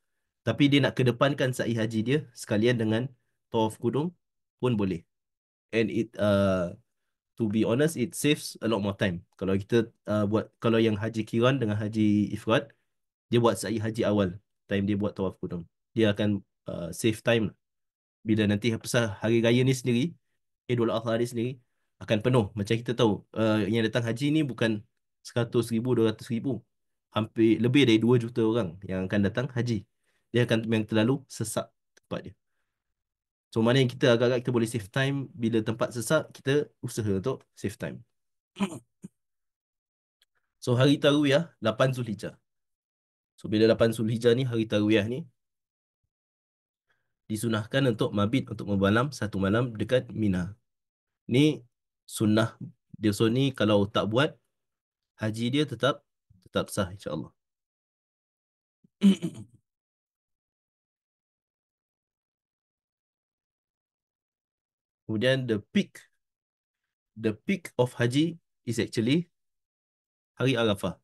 [SPEAKER 1] Tapi dia nak kedepankan sa'i haji dia sekalian dengan tawaf kudum pun boleh. And to be honest, it saves a lot more time. Kalau kita kalau yang haji kiran dengan haji ifrad, dia buat sa'i haji awal, time dia buat tawaf kudum. Dia akan save time bila nanti pasal hari raya ni sendiri, Idul Adha ni sendiri akan penuh. Macam kita tahu, yang datang haji ni bukan 100,000, 200,000. Hampir lebih dari 2 juta orang yang akan datang haji. Dia akan memang terlalu sesak tempat dia. So mana yang kita agak-agak kita boleh save time, bila tempat sesak, kita usaha untuk save time. So hari Tarwiyah 8 Zulhijjah. So bila 8 Zulhijjah ni, hari Tarwiyah ni, disunahkan untuk mabit, untuk membalam 1 malam dekat Mina. Ni sunnah dia. So ni kalau tak buat, haji dia tetap sah insya-Allah. Kemudian the peak of haji is actually hari Arafah.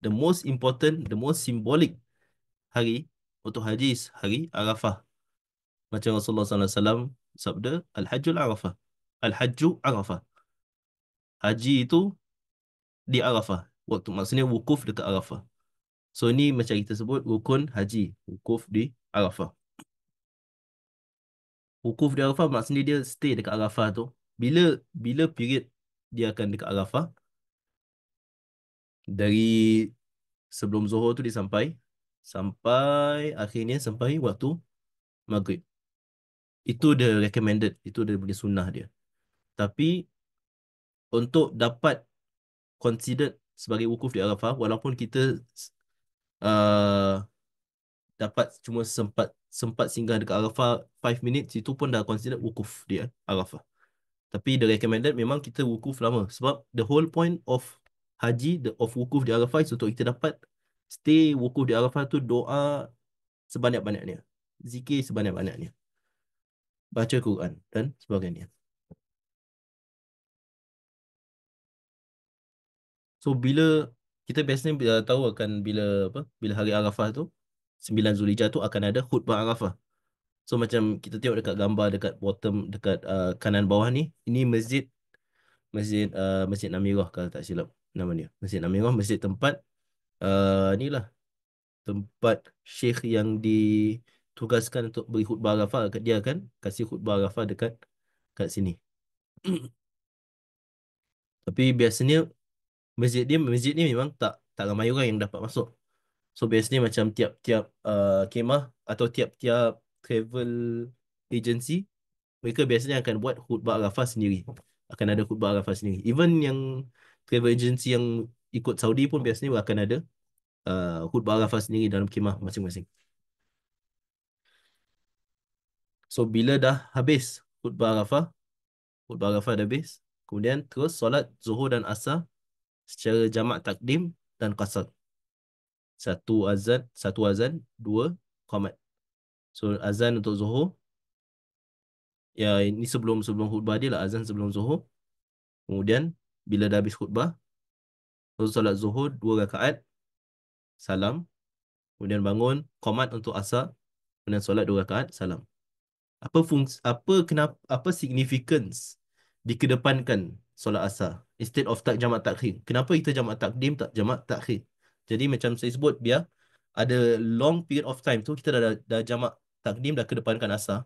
[SPEAKER 1] The most important, the most symbolic hari untuk haji is hari Arafah. Macam Rasulullah SAW sabda, Al-Hajjul Arafah. Al-Hajju Arafah. Haji itu di Arafah. Waktu maksudnya wukuf dekat Arafah. So ni macam kita sebut rukun haji, wukuf di Arafah. Wukuf di Arafah maksudnya dia stay dekat Arafah tu. Bila bila period dia akan dekat Arafah, dari sebelum Zuhur tu dia sampai akhirnya sampai waktu Maghrib. Itu the recommended, itu dia punya sunnah dia. Tapi untuk dapat considered sebagai wukuf di Arafah, walaupun kita uh, dapat cuma sempat sempat singgah dekat Arafah 5 minutes, itu pun dah considered wukuf dia Arafah. Tapi the recommended memang kita wukuf lama, sebab the whole point of haji, of wukuf di Arafah is untuk kita dapat stay wukuf di Arafah tu, doa sebanyak-banyaknya, zikir sebanyak-banyaknya, baca Quran dan sebagainya. So bila kita biasanya tahu akan bila hari Arafah tu, 9 Zulhijjah tu akan ada khutbah Arafah. So macam kita tengok dekat gambar dekat bottom, dekat kanan bawah ni, ini Masjid Namirah kalau tak silap nama dia. Masjid Namirah, masjid tempat inilah tempat Syekh yang ditugaskan untuk beri khutbah Arafah, dia akan kasih khutbah Arafah dekat kat sini. Tapi biasanya masjid ni memang tak ramai orang yang dapat masuk. So biasanya macam tiap-tiap kemah atau tiap-tiap travel agency, mereka biasanya akan buat khutbah Arafah sendiri. Akan ada khutbah Arafah sendiri. Even yang travel agency yang ikut Saudi pun biasanya akan ada khutbah Arafah sendiri dalam kemah masing-masing. So bila dah habis khutbah Arafah dah habis, kemudian terus solat Zuhur dan Asar secara jamak takdim dan qasar. Satu azan, dua qamat. So azan untuk Zuhur, ya ini sebelum sebelum khutbah dia lah, azan sebelum Zuhur. Kemudian bila dah habis khutbah, terus solat Zuhur 2 rakaat, salam. Kemudian bangun, qamat untuk Asar, kemudian solat 2 rakaat, salam. Apa significance dikedepankan solat Asar instead of tak jamak takhir? Kenapa kita jamak takdim tak jamak takhir? Jadi macam saya sebut, biar ada long period of time tu kita dah jamak takdim, dah kedepankan asar.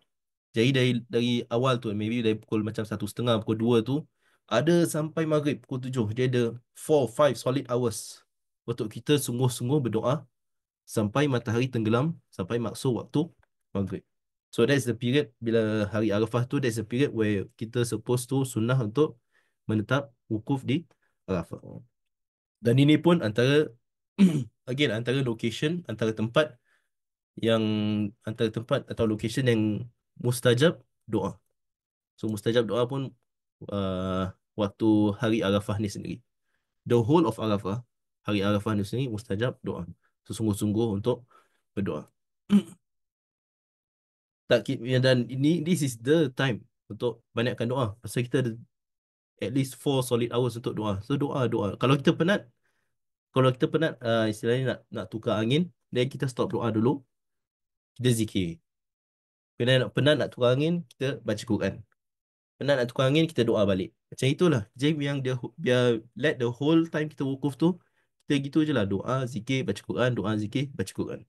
[SPEAKER 1] Jadi dari awal tu, maybe dari pukul macam 1:30, pukul 2 tu, ada sampai maghrib pukul 7. Dia ada 4 5 solid hours untuk kita sungguh-sungguh berdoa sampai matahari tenggelam, sampai maksud waktu maghrib. So that's the period bila hari Arafah tu, that's the period where kita supposed to sunnah untuk menetap wukuf di Arafah. Dan ini pun antara again antara location, yang antara tempat atau location yang mustajab doa. So mustajab doa pun uh, waktu hari Arafah ni sendiri. The whole of Arafah, hari Arafah ni sendiri mustajab doa. Sesungguh-sungguh untuk berdoa. Dan ini this is the time untuk banyakkan doa. Pasal kita ada at least 4 solid hours untuk doa. So doa doa. Kalau kita penat istilahnya nak tukar angin, dan kita stop doa dulu, kita zikir. Penat nak tukar angin, kita baca Quran. Penat nak tukar angin, kita doa balik. Macam itulah. Jadi yang dia biar let the whole time kita wukuf tu, kita gitu je lah. Doa, zikir, baca Quran, doa, zikir, baca Quran.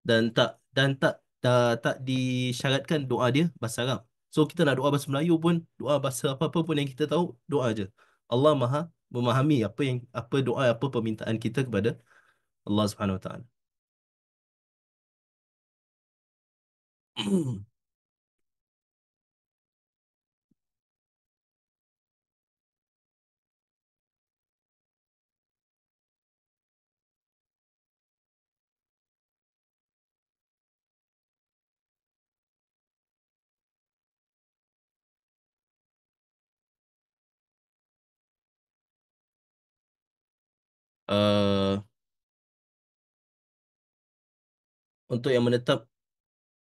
[SPEAKER 1] Dan tak disyaratkan doa dia bahasa Arab. So kita nak doa bahasa Melayu pun, doa bahasa apa-apa pun yang kita tahu, doa je. Allah Maha memahami apa doa, apa permintaan kita kepada Allah Subhanahu Wa Taala. uh, untuk yang menetap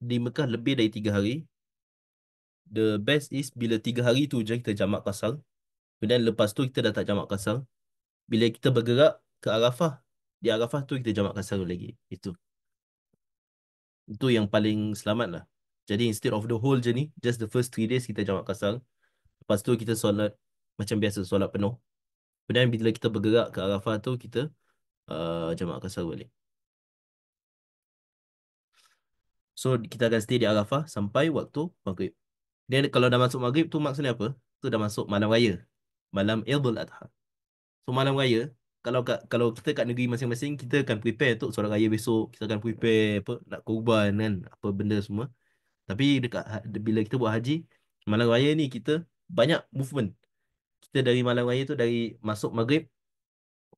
[SPEAKER 1] di Mekah lebih dari 3 hari, the best is bila 3 hari tu je kita jamak qasar. Kemudian lepas tu kita dah tak jamak qasar. Bila kita bergerak ke Arafah, di Arafah tu kita jamak qasar lagi. Itu yang paling selamat lah. Jadi instead of the whole journey, just the first 3 days kita jamak qasar. Lepas tu kita solat macam biasa, solat penuh. Kemudian bila kita bergerak ke Arafah tu, kita jamak qasar balik. So kita akan stay di Arafah sampai waktu maghrib. Dan kalau dah masuk maghrib tu maksudnya apa? Tu dah masuk malam raya. Malam Idul Adha. So malam raya, kalau kita kat negeri masing-masing, kita akan prepare untuk solat raya besok. Kita akan prepare apa, nak korban kan, apa benda semua. Tapi bila kita buat haji, malam raya ni kita banyak movement. Kita dari malam raya tu, dari masuk maghrib,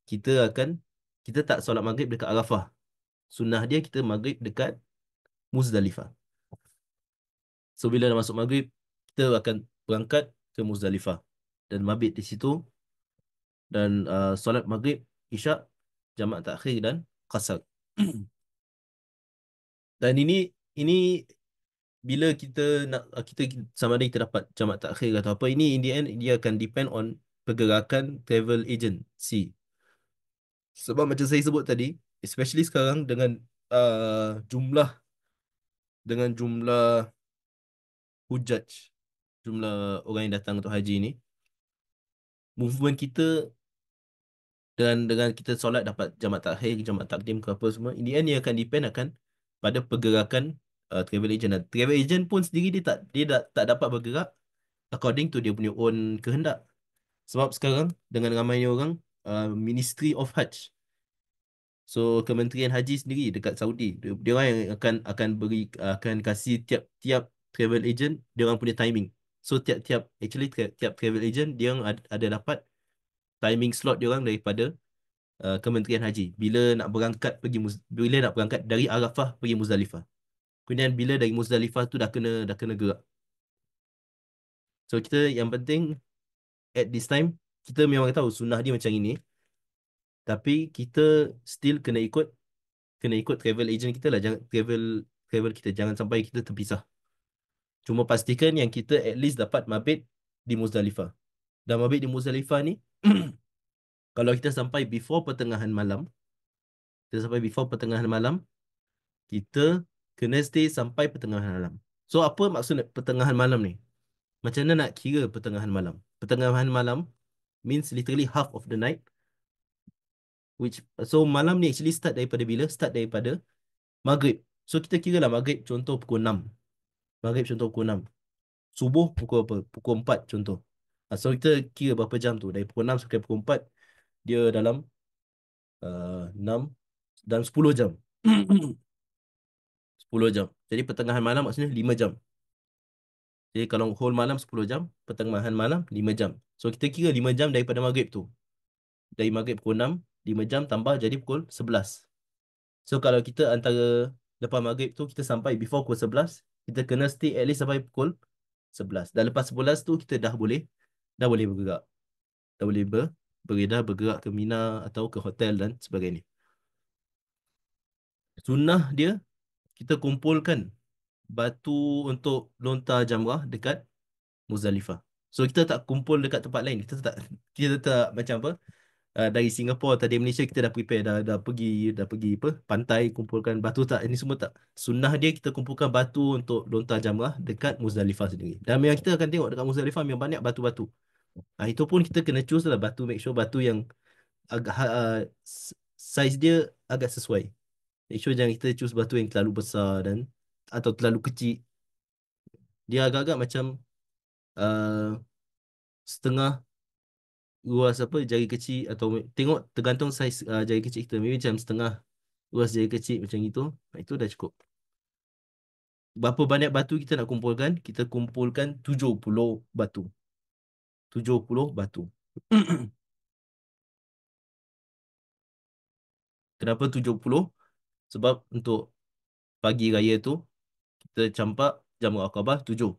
[SPEAKER 1] kita akan kita tak solat maghrib dekat Arafah. Sunnah dia kita maghrib dekat Muzdalifah. So bila dah masuk maghrib, kita akan berangkat ke Muzdalifah dan mabit di situ, dan solat maghrib, isyak, jamak takhir dan qasar. Dan ini bila kita nak kita sama ada kita dapat jamak takhir atau apa, ini in the end dia akan depend on pergerakan travel agency. Sebab macam saya sebut tadi, especially sekarang dengan jumlah hujaj, jumlah orang yang datang untuk haji ni, movement kita dengan kita solat dapat jamak takhir, jamak takdim ke apa semua, in the end dia akan depend akan pada pergerakan travel agent. Dan travel agent pun sendiri dia tak dapat bergerak according to dia punya own kehendak. Sebab sekarang dengan ramainya orang, Ministry of Hajj, so Kementerian Haji sendiri dekat Saudi, dia orang yang akan kasih tiap-tiap travel agent dia orang punya timing. So tiap travel agent dia orang ada dapat timing slot dia orang daripada Kementerian Haji bila nak berangkat dari Arafah pergi Muzdalifah. Kemudian bila dari Muzdalifah tu dah kena gerak. So kita yang penting at this time, kita memang tahu sunnah dia macam ini, tapi kita still kena ikut travel agent kita lah. Jangan travel kita jangan sampai kita terpisah. Cuma pastikan yang kita at least dapat mabit di Muzdalifah. Dan mabit di Muzdalifah ni kalau kita sampai before pertengahan malam, kita kena stay sampai pertengahan malam. So apa maksud pertengahan malam ni? Macam mana nak kira pertengahan malam? Pertengahan malam means literally half of the night. Which so malam ni actually start daripada bila? Start daripada maghrib. So kita kira lah maghrib contoh pukul 6. Maghrib contoh pukul 6. Subuh pukul apa? Pukul 4 contoh. So kita kira berapa jam tu. Dari pukul 6 sampai pukul 4 dia dalam 6 dan 10 jam. 10 jam. Jadi pertengahan malam maksudnya 5 jam. Jadi kalau whole malam 10 jam, pertengahan malam 5 jam. So kita kira 5 jam daripada maghrib tu. Dari maghrib pukul 6, 5 jam tambah jadi pukul 11. So kalau kita antara lepas maghrib tu kita sampai before pukul 11, kita kena stay at least sampai pukul 11. Dan lepas 11 tu kita dah boleh bergerak. Dah boleh beredar, bergerak ke Mina atau ke hotel dan sebagainya. Sunnah dia kita kumpulkan batu untuk lontar jamrah dekat Muzdalifah. So kita tak kumpul dekat tempat lain. Kita tak macam apa? Dari Singapore atau dari Malaysia kita dah prepare dah pergi apa pantai kumpulkan batu, tak, ini semua tak. Sunnah dia kita kumpulkan batu untuk lontar jamrah dekat Muzdalifah sendiri. Dan memang kita akan tengok dekat Muzdalifah memang banyak batu-batu. Itu pun kita kena choose lah batu, make sure batu yang agak size dia agak sesuai. Make sure jangan kita choose batu yang terlalu besar dan atau terlalu kecil. Dia agak-agak macam uh, setengah luas apa jari kecil, atau tengok tergantung saiz jari kecil kita. Maybe macam setengah luas jari kecil macam itu. Itu dah cukup. Berapa banyak batu kita nak kumpulkan? Kita kumpulkan 70 batu. 70 batu. Kenapa 70? Sebab untuk pagi raya tu kita campak Jamrah Aqabah 7.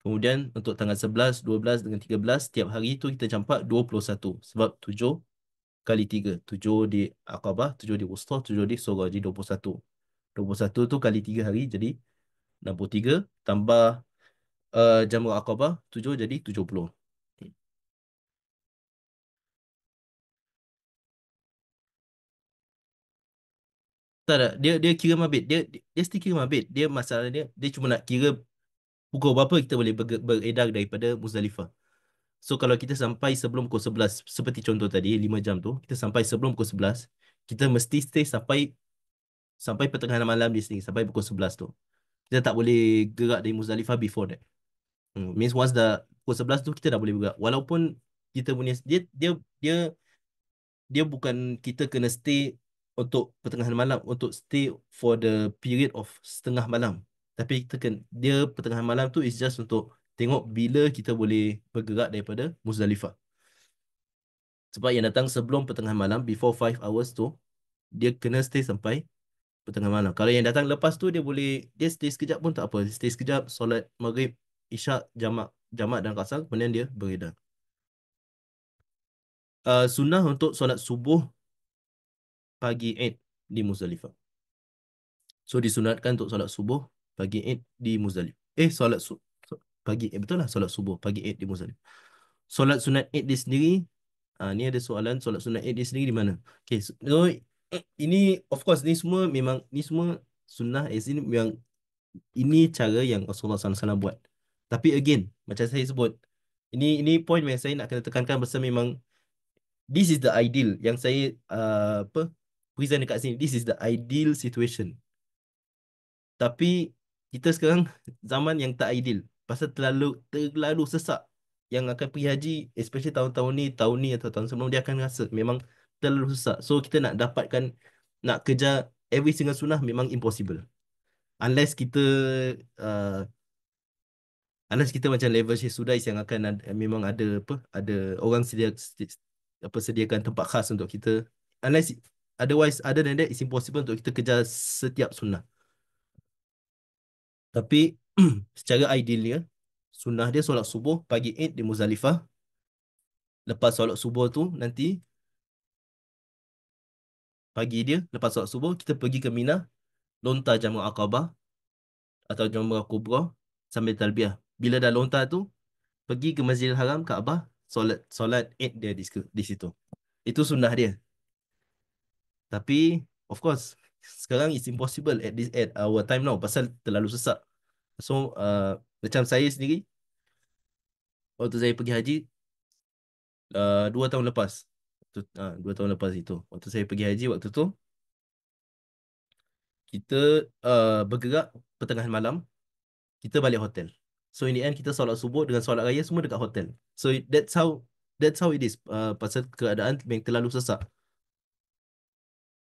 [SPEAKER 1] Kemudian untuk tanggal 11, 12 dengan 13 setiap hari tu kita campak 21. Sebab 7 kali 3. 7 di Aqabah, 7 di Wusta, 7 di Sughra. Jadi 21. 21 tu kali 3 hari jadi 63. Tambah Jamrah Aqabah 7 jadi 70. Tak ada. Dia kira mabit. Dia still kira mabit. Dia masalah dia cuma nak kira pukul berapa kita boleh beredar daripada Muzdalifah. So kalau kita sampai sebelum pukul 11, seperti contoh tadi 5 jam tu, kita sampai sebelum pukul 11, kita mesti stay sampai pertengahan malam di sini, sampai pukul 11 tu. Kita tak boleh gerak dari Muzdalifah before that. Means once dah pukul 11 tu kita dah boleh bergerak. Walaupun kita punya dia dia bukan kita kena stay untuk pertengahan malam, untuk stay for the period of setengah malam. Tapi dia pertengahan malam tu is just untuk tengok bila kita boleh bergerak daripada Muzdalifah. Sebab yang datang sebelum pertengahan malam, before 5 hours tu, dia kena stay sampai pertengahan malam. Kalau yang datang lepas tu dia stay sekejap pun tak apa. Dia stay sekejap, solat maghrib, isyak, jamak dan qasar, kemudian dia beredar. Sunnah untuk solat subuh pagi Eid di Muzdalifah. So disunatkan untuk solat subuh pagi Eid di Muzdalifah. Pagi betul lah, solat subuh pagi Eid di Muzdalifah. Solat sunat Eid di sendiri, ni ada soalan solat sunat Eid di sendiri di mana? Okay, so ini of course ni semua sunnah, as in memang ini cara yang Rasulullah SAW buat. Tapi again, macam saya sebut, ini point yang saya nak kena tekankan besar, memang this is the ideal yang saya present dekat sini. This is the ideal situation. Tapi kita sekarang zaman yang tak ideal. Pasal terlalu sesak. Yang akan pergi haji, especially tahun ni atau tahun sebelum, dia akan rasa memang terlalu sesak. So kita nak dapatkan, nak kejar every single sunnah memang impossible. Unless kita uh, unless kita macam level Syekh Sudais yang akan memang ada orang sediakan tempat khas untuk kita. Unless otherwise, other than that, it's impossible untuk kita kejar setiap sunnah. Tapi secara idealnya, sunnah dia solat subuh pagi Eid di Muzdalifah. Lepas solat subuh tu nanti lepas solat subuh kita pergi ke Mina, lontar Jamrah Aqabah atau Jamrah Kubra sambil talbiyah. Bila dah lontar tu, pergi ke Masjidil Haram, Kaabah, solat Eid dia di situ. Itu sunnah dia. Tapi of course sekarang it's impossible at our time now pasal terlalu sesak. So macam saya sendiri, waktu saya pergi haji 2 tahun lepas. 2 tahun lepas itu. Waktu saya pergi haji waktu tu kita bergerak pertengahan malam, kita balik hotel. So in the end kita solat subuh dengan solat raya semua dekat hotel. So that's how it is. Pasal keadaan yang terlalu sesak.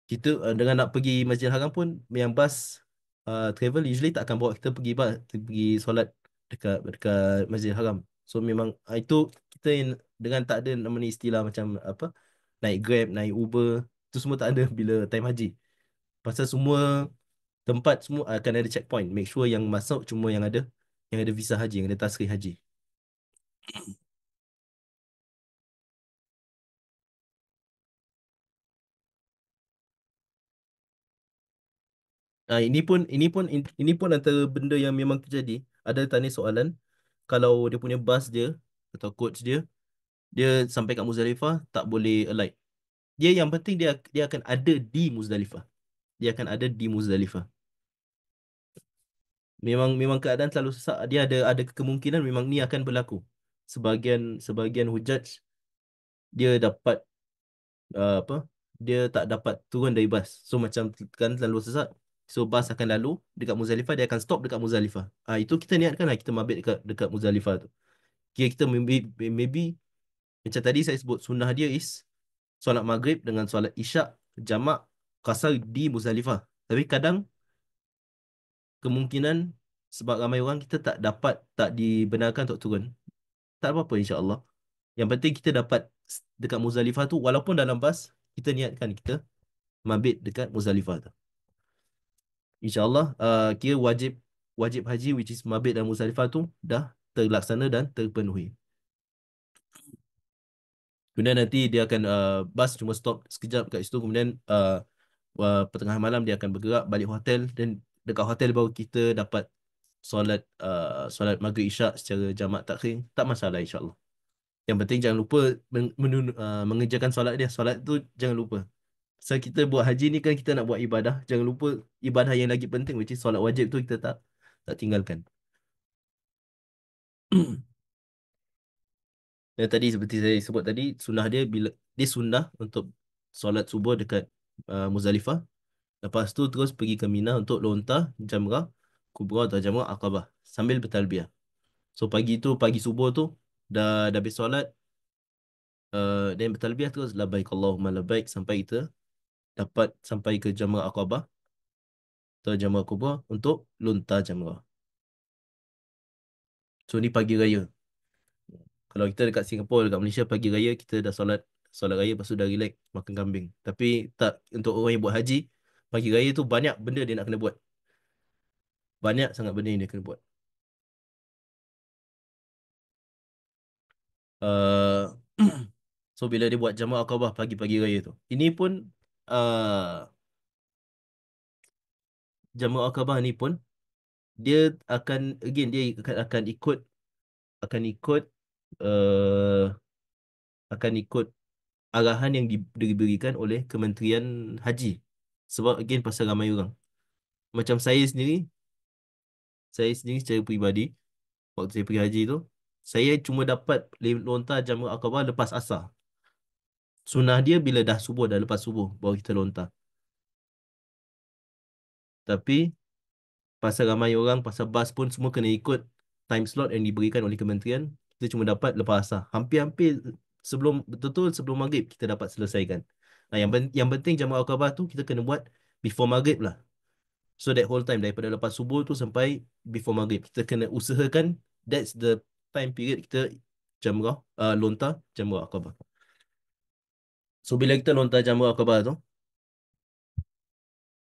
[SPEAKER 1] Kita dengan nak pergi Masjidil Haram pun yang bas travel usually tak akan bawa kita pergi solat dekat dekat Masjidil Haram. So memang itu kita dengan tak ada namanya istilah macam apa naik Grab, naik Uber, itu semua tak ada bila time haji. Pasal semua tempat semua akan ada checkpoint. Make sure yang masuk cuma yang ada visa haji, yang ada tasrih haji. Ini pun antara benda yang memang terjadi. Ada tanya soalan, kalau dia punya bas dia atau coach dia, dia sampai kat Muzdalifah tak boleh alight. Dia yang penting dia akan ada di Muzdalifah. Dia akan ada di Muzdalifah. Memang keadaan selalu sesak. Dia ada kemungkinan memang ni akan berlaku. Sebagian hujaj dia dapat apa? Dia tak dapat turun dari bas. So macam kan selalu sesak. So bas akan lalu dekat Muzdalifah, dia akan stop dekat Muzdalifah. Itu kita niatkan lah kita mabit dekat Muzdalifah tu. Kira kita maybe macam tadi saya sebut sunnah dia is solat maghrib dengan solat isyak jamak qasar di Muzdalifah. Tapi kadang kemungkinan sebab ramai orang kita tak dibenarkan untuk turun. Tak apa-apa insya-Allah. Yang penting kita dapat dekat Muzdalifah tu walaupun dalam bas kita niatkan kita mabit dekat Muzdalifah tu. InsyaAllah kira wajib wajib haji which is mabit dan Muzdalifah tu dah terlaksana dan terpenuhi. Kemudian nanti dia akan bas cuma stop sekejap kat situ, kemudian pertengahan malam dia akan bergerak balik hotel, dan dekat hotel baru kita dapat solat maghrib isyak secara jamak takhir. Tak masalah insyaAllah. Yang penting jangan lupa mengerjakan solat dia. Solat tu jangan lupa. So kita buat haji ni kan kita nak buat ibadah. Jangan lupa ibadah yang lagi penting which is solat wajib tu kita tak tinggalkan. Dan tadi seperti saya sebut tadi, sunnah dia bila dia sunnah untuk solat subuh dekat Muzdalifah. Lepas tu terus pergi ke Mina untuk lontar Jamrah Kubra atau Jamrah Aqabah sambil bertalbiyah. So pagi subuh tu dah habis solat, dan bertalbiyah terus labbaik Allahumma labbaik sampai kita sampai ke Jamrah Aqabah atau Jamrah Kubra untuk lontar Jamrah. So ni pagi raya. Kalau kita dekat Singapura, dekat Malaysia, pagi raya kita dah solat raya, lepas tu dah relax makan kambing. Tapi tak, untuk orang yang buat haji, pagi raya tu banyak benda dia nak kena buat. Banyak sangat benda yang dia kena buat. Uh, so bila dia buat Jamrah Aqabah pagi-pagi raya tu. Ini pun Jamrah Aqabah ni pun dia akan again dia akan ikut uh, akan ikut arahan yang diberikan oleh Kementerian Haji. Sebab again pasal ramai orang. Macam saya sendiri secara peribadi, waktu saya pergi haji tu, saya cuma dapat lontar Jamrah Aqabah lepas asar. Sunnah dia bila dah subuh, dah lepas subuh baru kita lontar. Tapi pasal ramai orang, pasal bas pun semua kena ikut time slot yang diberikan oleh kementerian, kita cuma dapat lepas asar. Hampir-hampir betul-betul sebelum maghrib kita dapat selesaikan. Yang penting Jamrah Aqabah tu kita kena buat before maghrib lah. So that whole time daripada lepas subuh tu sampai before maghrib kita kena usahakan, that's the time period kita lontar Jamrah Aqabah. So bila kita lontar Jamrah Aqabah tu,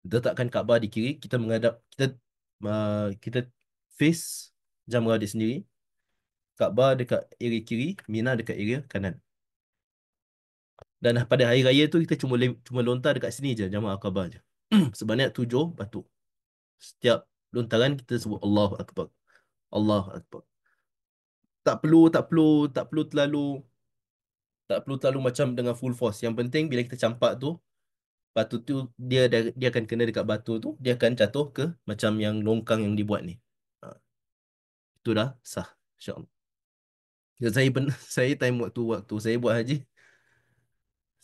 [SPEAKER 1] kita letakkan Kaabah di kiri, kita menghadap, kita face Jamrah dia sendiri. Kaabah dekat area kiri, Mina dekat area kanan. Dan pada hari raya tu kita cuma lontar dekat sini je, Jamrah Aqabah je. Sebanyak 7 batu. Setiap lontaran kita sebut Allahu Akbar. Allahu Akbar. Tak perlu tak perlu tak perlu terlalu tak perlu terlalu macam dengan full force. Yang penting bila kita campak tu, batu tu dia akan kena dekat batu tu, dia akan jatuh ke macam yang longkang yang dibuat ni. Ha, itu dah sah, insya-Allah. Dan saya pernah, saya time waktu saya buat haji,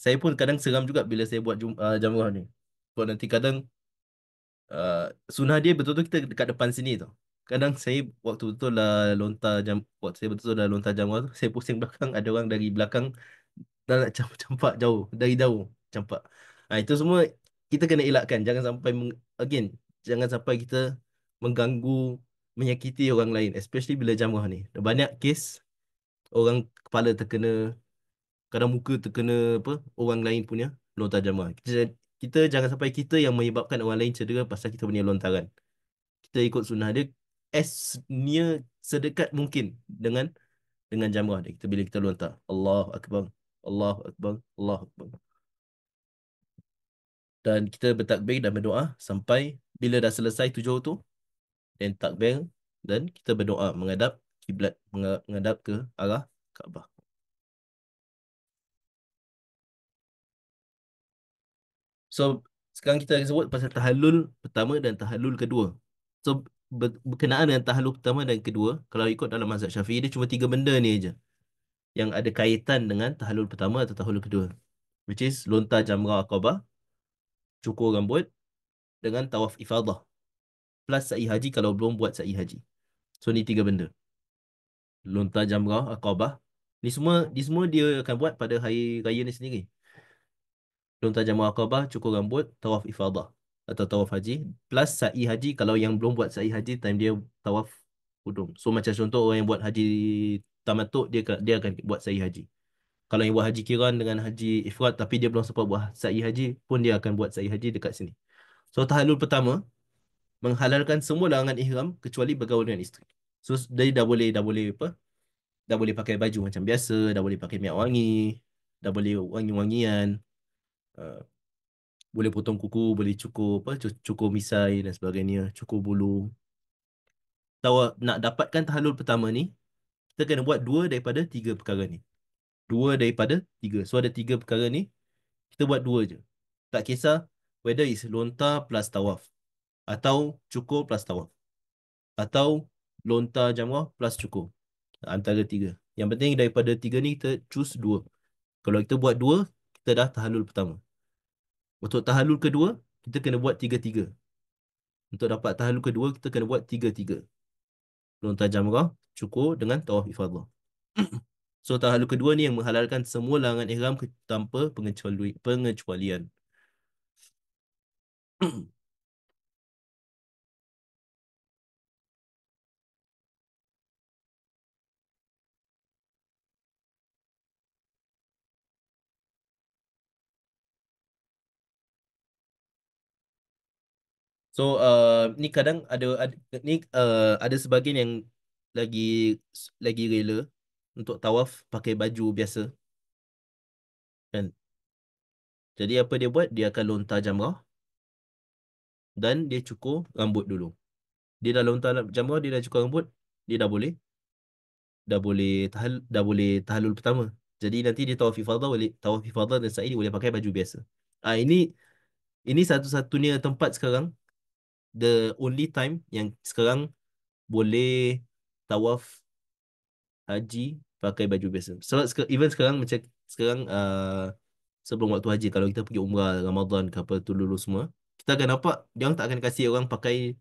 [SPEAKER 1] saya pun kadang seram juga bila saya buat jamrah ni. Sebab nanti kadang uh, sunnah dia betul-betul kita dekat depan sini tau. Kadang saya waktu betul lah waktu saya betul-betul dah lontar jamrah tu, saya pusing belakang, ada orang dari belakang dah nak campak jauh, dari jauh campak. Itu semua kita kena elakkan. Jangan sampai again, jangan sampai kita mengganggu, menyakiti orang lain, especially bila jamrah ni. Banyak kes orang kepala terkena, kadang muka terkena apa orang lain punya lontar jamaah. Kita jangan sampai kita yang menyebabkan orang lain cedera pasal kita punya lontaran. Kita ikut sunnah dia as near sedekat mungkin dengan jamaah dia. Kita bila kita lontar, Allah akbar, Allah akbar, Allah akbar. Dan kita bertakbir dan berdoa sampai bila dah selesai tujuh tu, dan takbir dan kita berdoa menghadap kiblat, menghadap ke arah Kaabah. So, sekarang kita akan sebut pasal tahallul pertama dan tahallul kedua. So, berkenaan dengan tahallul pertama dan kedua, kalau ikut dalam mazhab Syafi'i, dia cuma tiga benda ni aja yang ada kaitan dengan tahallul pertama atau tahallul kedua. Which is lontar jamrah Aqabah, cukur rambut dengan tawaf ifadah. Plus sa'i haji kalau belum buat sa'i haji. So, ni tiga benda. Lontar jamrah Aqabah. Ni semua dia akan buat pada hari raya ni sendiri. Lontar jamaah Aqabah, cukur rambut, tawaf ifadah atau tawaf haji plus sa'i haji kalau yang belum buat sa'i haji time dia tawaf kudum. So macam contoh orang yang buat haji tamattu dia akan buat sa'i haji. Kalau yang buat haji kiran dengan haji ifrad tapi dia belum sempat buat sa'i haji pun dia akan buat sa'i haji dekat sini. So tahallul pertama menghalalkan semua larangan ihram kecuali bergaul dengan isteri. So dia dah boleh apa? Dah boleh pakai baju macam biasa, dah boleh pakai minyak wangi, dah boleh wangi-wangian. Uh, Boleh potong kuku, boleh cukur apa, cukur misai dan sebagainya, cukur bulu. Tahu nak dapatkan tahallul pertama ni, kita kena buat dua daripada tiga perkara ni. Dua daripada tiga. So ada tiga perkara ni, kita buat dua je. Tak kisah whether is lontar plus tawaf atau cukur plus tawaf atau lontar jamrah plus cukur. Antara tiga. Yang penting daripada tiga ni kita choose dua. Kalau kita buat dua, kita dah tahallul pertama. Untuk tahallul kedua, kita kena buat tiga-tiga. Untuk dapat tahallul kedua, kita kena buat tiga-tiga. Lontar jamrah, cukur dengan tawaf ifadah. So tahallul kedua ni yang menghalalkan semua larangan ihram tanpa pengecualian. So ni kadang ada sebahagian yang lagi lagi rela untuk tawaf pakai baju biasa kan. Jadi apa dia buat? Dia akan lontar jamrah dan dia cukur rambut dulu. Dia dah lontar jamrah, dia dah cukur rambut, dia dah boleh tahallul pertama. Jadi nanti dia tawaf ifadah dan sa'i dia boleh pakai baju biasa. Ini satu-satunya tempat sekarang, the only time yang sekarang boleh tawaf haji pakai baju biasa. So even sekarang macam sekarang sebelum waktu haji kalau kita pergi umrah Ramadan ke apa tu dulu semua, kita akan nampak dia orang tak akan kasih orang pakai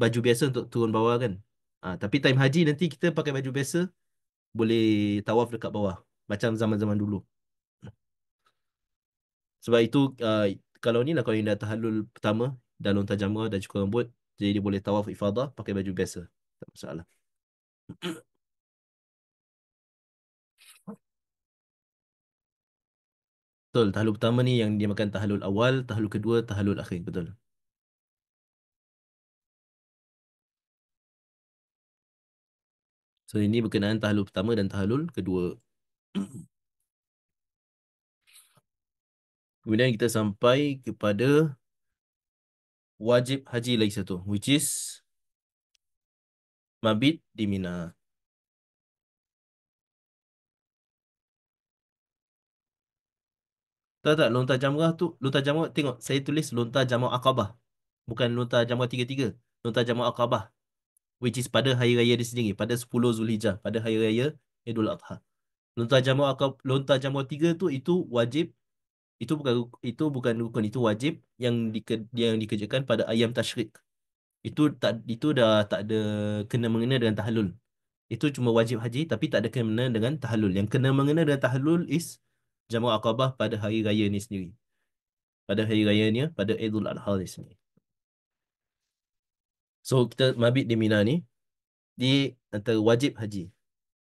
[SPEAKER 1] baju biasa untuk turun bawah kan. Tapi time haji nanti kita pakai baju biasa boleh tawaf dekat bawah macam zaman-zaman dulu. Sebab itu kalau ni lah kalau yang dah tahallul pertama, dah lontar jamrah, dah cukur rambut, jadi dia boleh tawaf ifadah pakai baju biasa. Tak masalah. Betul, tahallul pertama ni yang dia makan tahallul awal, tahallul kedua, tahallul akhir. Betul. So ini berkenaan tahallul pertama dan tahallul kedua. Kemudian kita sampai kepada wajib haji lagi satu, which is mabit di Mina. Tak tak, lontar jamrah tengok saya tulis lontar jamrah Aqabah. Bukan lontar jamrah tiga-tiga. Lontar jamrah Aqabah, which is pada hari raya dia sendiri, pada 10 Zulhijjah, pada hari raya Idul Adha. Lontar Jamrah 3 tu itu wajib, itu bukan rukun, itu wajib yang dikerjakan pada ayam tasyrik. Itu dah tak ada kena mengena dengan tahallul. Itu cuma wajib haji tapi tak ada kena dengan tahallul. Yang kena mengena dengan tahallul is Jamrah Aqabah pada hari raya ni sendiri. Pada hari rayanya pada Idul Adha ni sendiri. So kita mabit di Mina ni di antara wajib haji.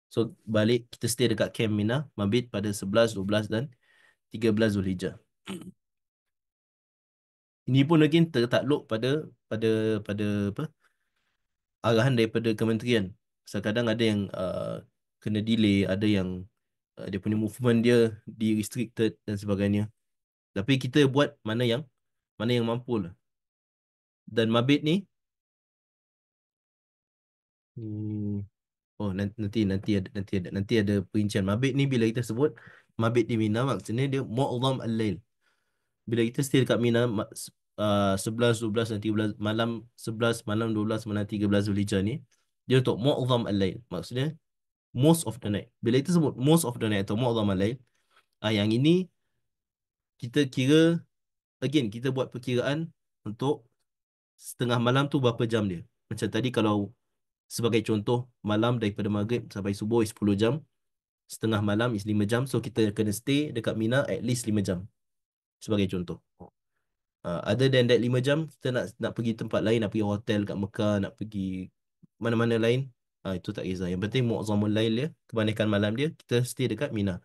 [SPEAKER 1] So balik kita stay dekat camp Mina, mabit pada 11, 12 dan 13 Zulhijjah. Ini pun lagi tertakluk pada pada apa? Arahan daripada kementerian. Kadang ada yang kena delay, ada yang dia punya movement dia di restricted dan sebagainya. Tapi kita buat mana yang mampu lah. Dan mabit ni, hmm, oh nanti ada perincian mabit ni. Bila kita sebut mabit di Mina, maksudnya dia mu'zam al-lail. Bila kita stay dekat Mina 11, 12 dan 13 malam, 11 malam, 12 malam, 13 Zulhijjah ni, dia untuk mu'zam al-lail. Maksudnya most of the night. Bila kita sebut most of the night atau mu'zam al-lail, yang ini kita kira, again kita buat perkiraan untuk setengah malam tu berapa jam dia. Macam tadi kalau sebagai contoh, malam daripada maghrib sampai subuh is 10 jam, setengah malam is 5 jam, so kita kena stay dekat Mina at least 5 jam sebagai contoh. Other than that 5 jam, kita nak pergi tempat lain, nak pergi hotel kat Mekah, nak pergi mana-mana lain, itu tak kisah. Yang penting muazzamul lail dia, kebanyakan malam dia, kita stay dekat Mina.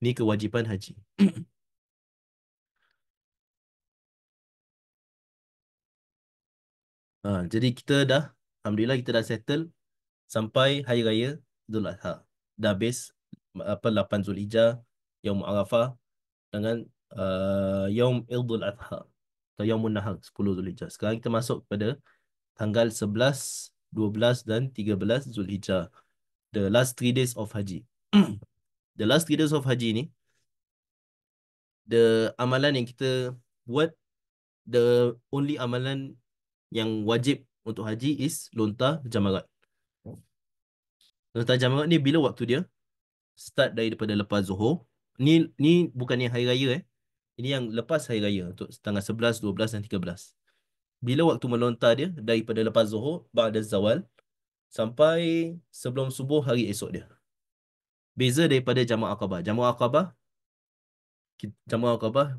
[SPEAKER 1] Ni kewajipan haji. Jadi kita dah, Alhamdulillah kita dah settle sampai Hari Raya Idul Adha. Dah habis 8 Zulhijjah, Yaum Arafah dengan Yaum Idul Adha atau Yaumun Nahar 10 Zulhijjah. Sekarang kita masuk pada tanggal 11, 12 dan 13 Zulhijjah. The last 3 days of Haji. The last 3 days of Haji ni, the amalan yang kita buat, the only amalan yang wajib untuk haji is lontar jamarat. Lontar jamarat ni bila waktu dia? Start daripada lepas Zuhur. Ni bukan yang hari raya Ini yang lepas hari raya untuk tanggal 11, 12 dan 13. Bila waktu melontar dia? Daripada lepas Zuhur, ba'da zawal, sampai sebelum subuh hari esok dia. Beza daripada Jamrah Aqabah. Jamrah Aqabah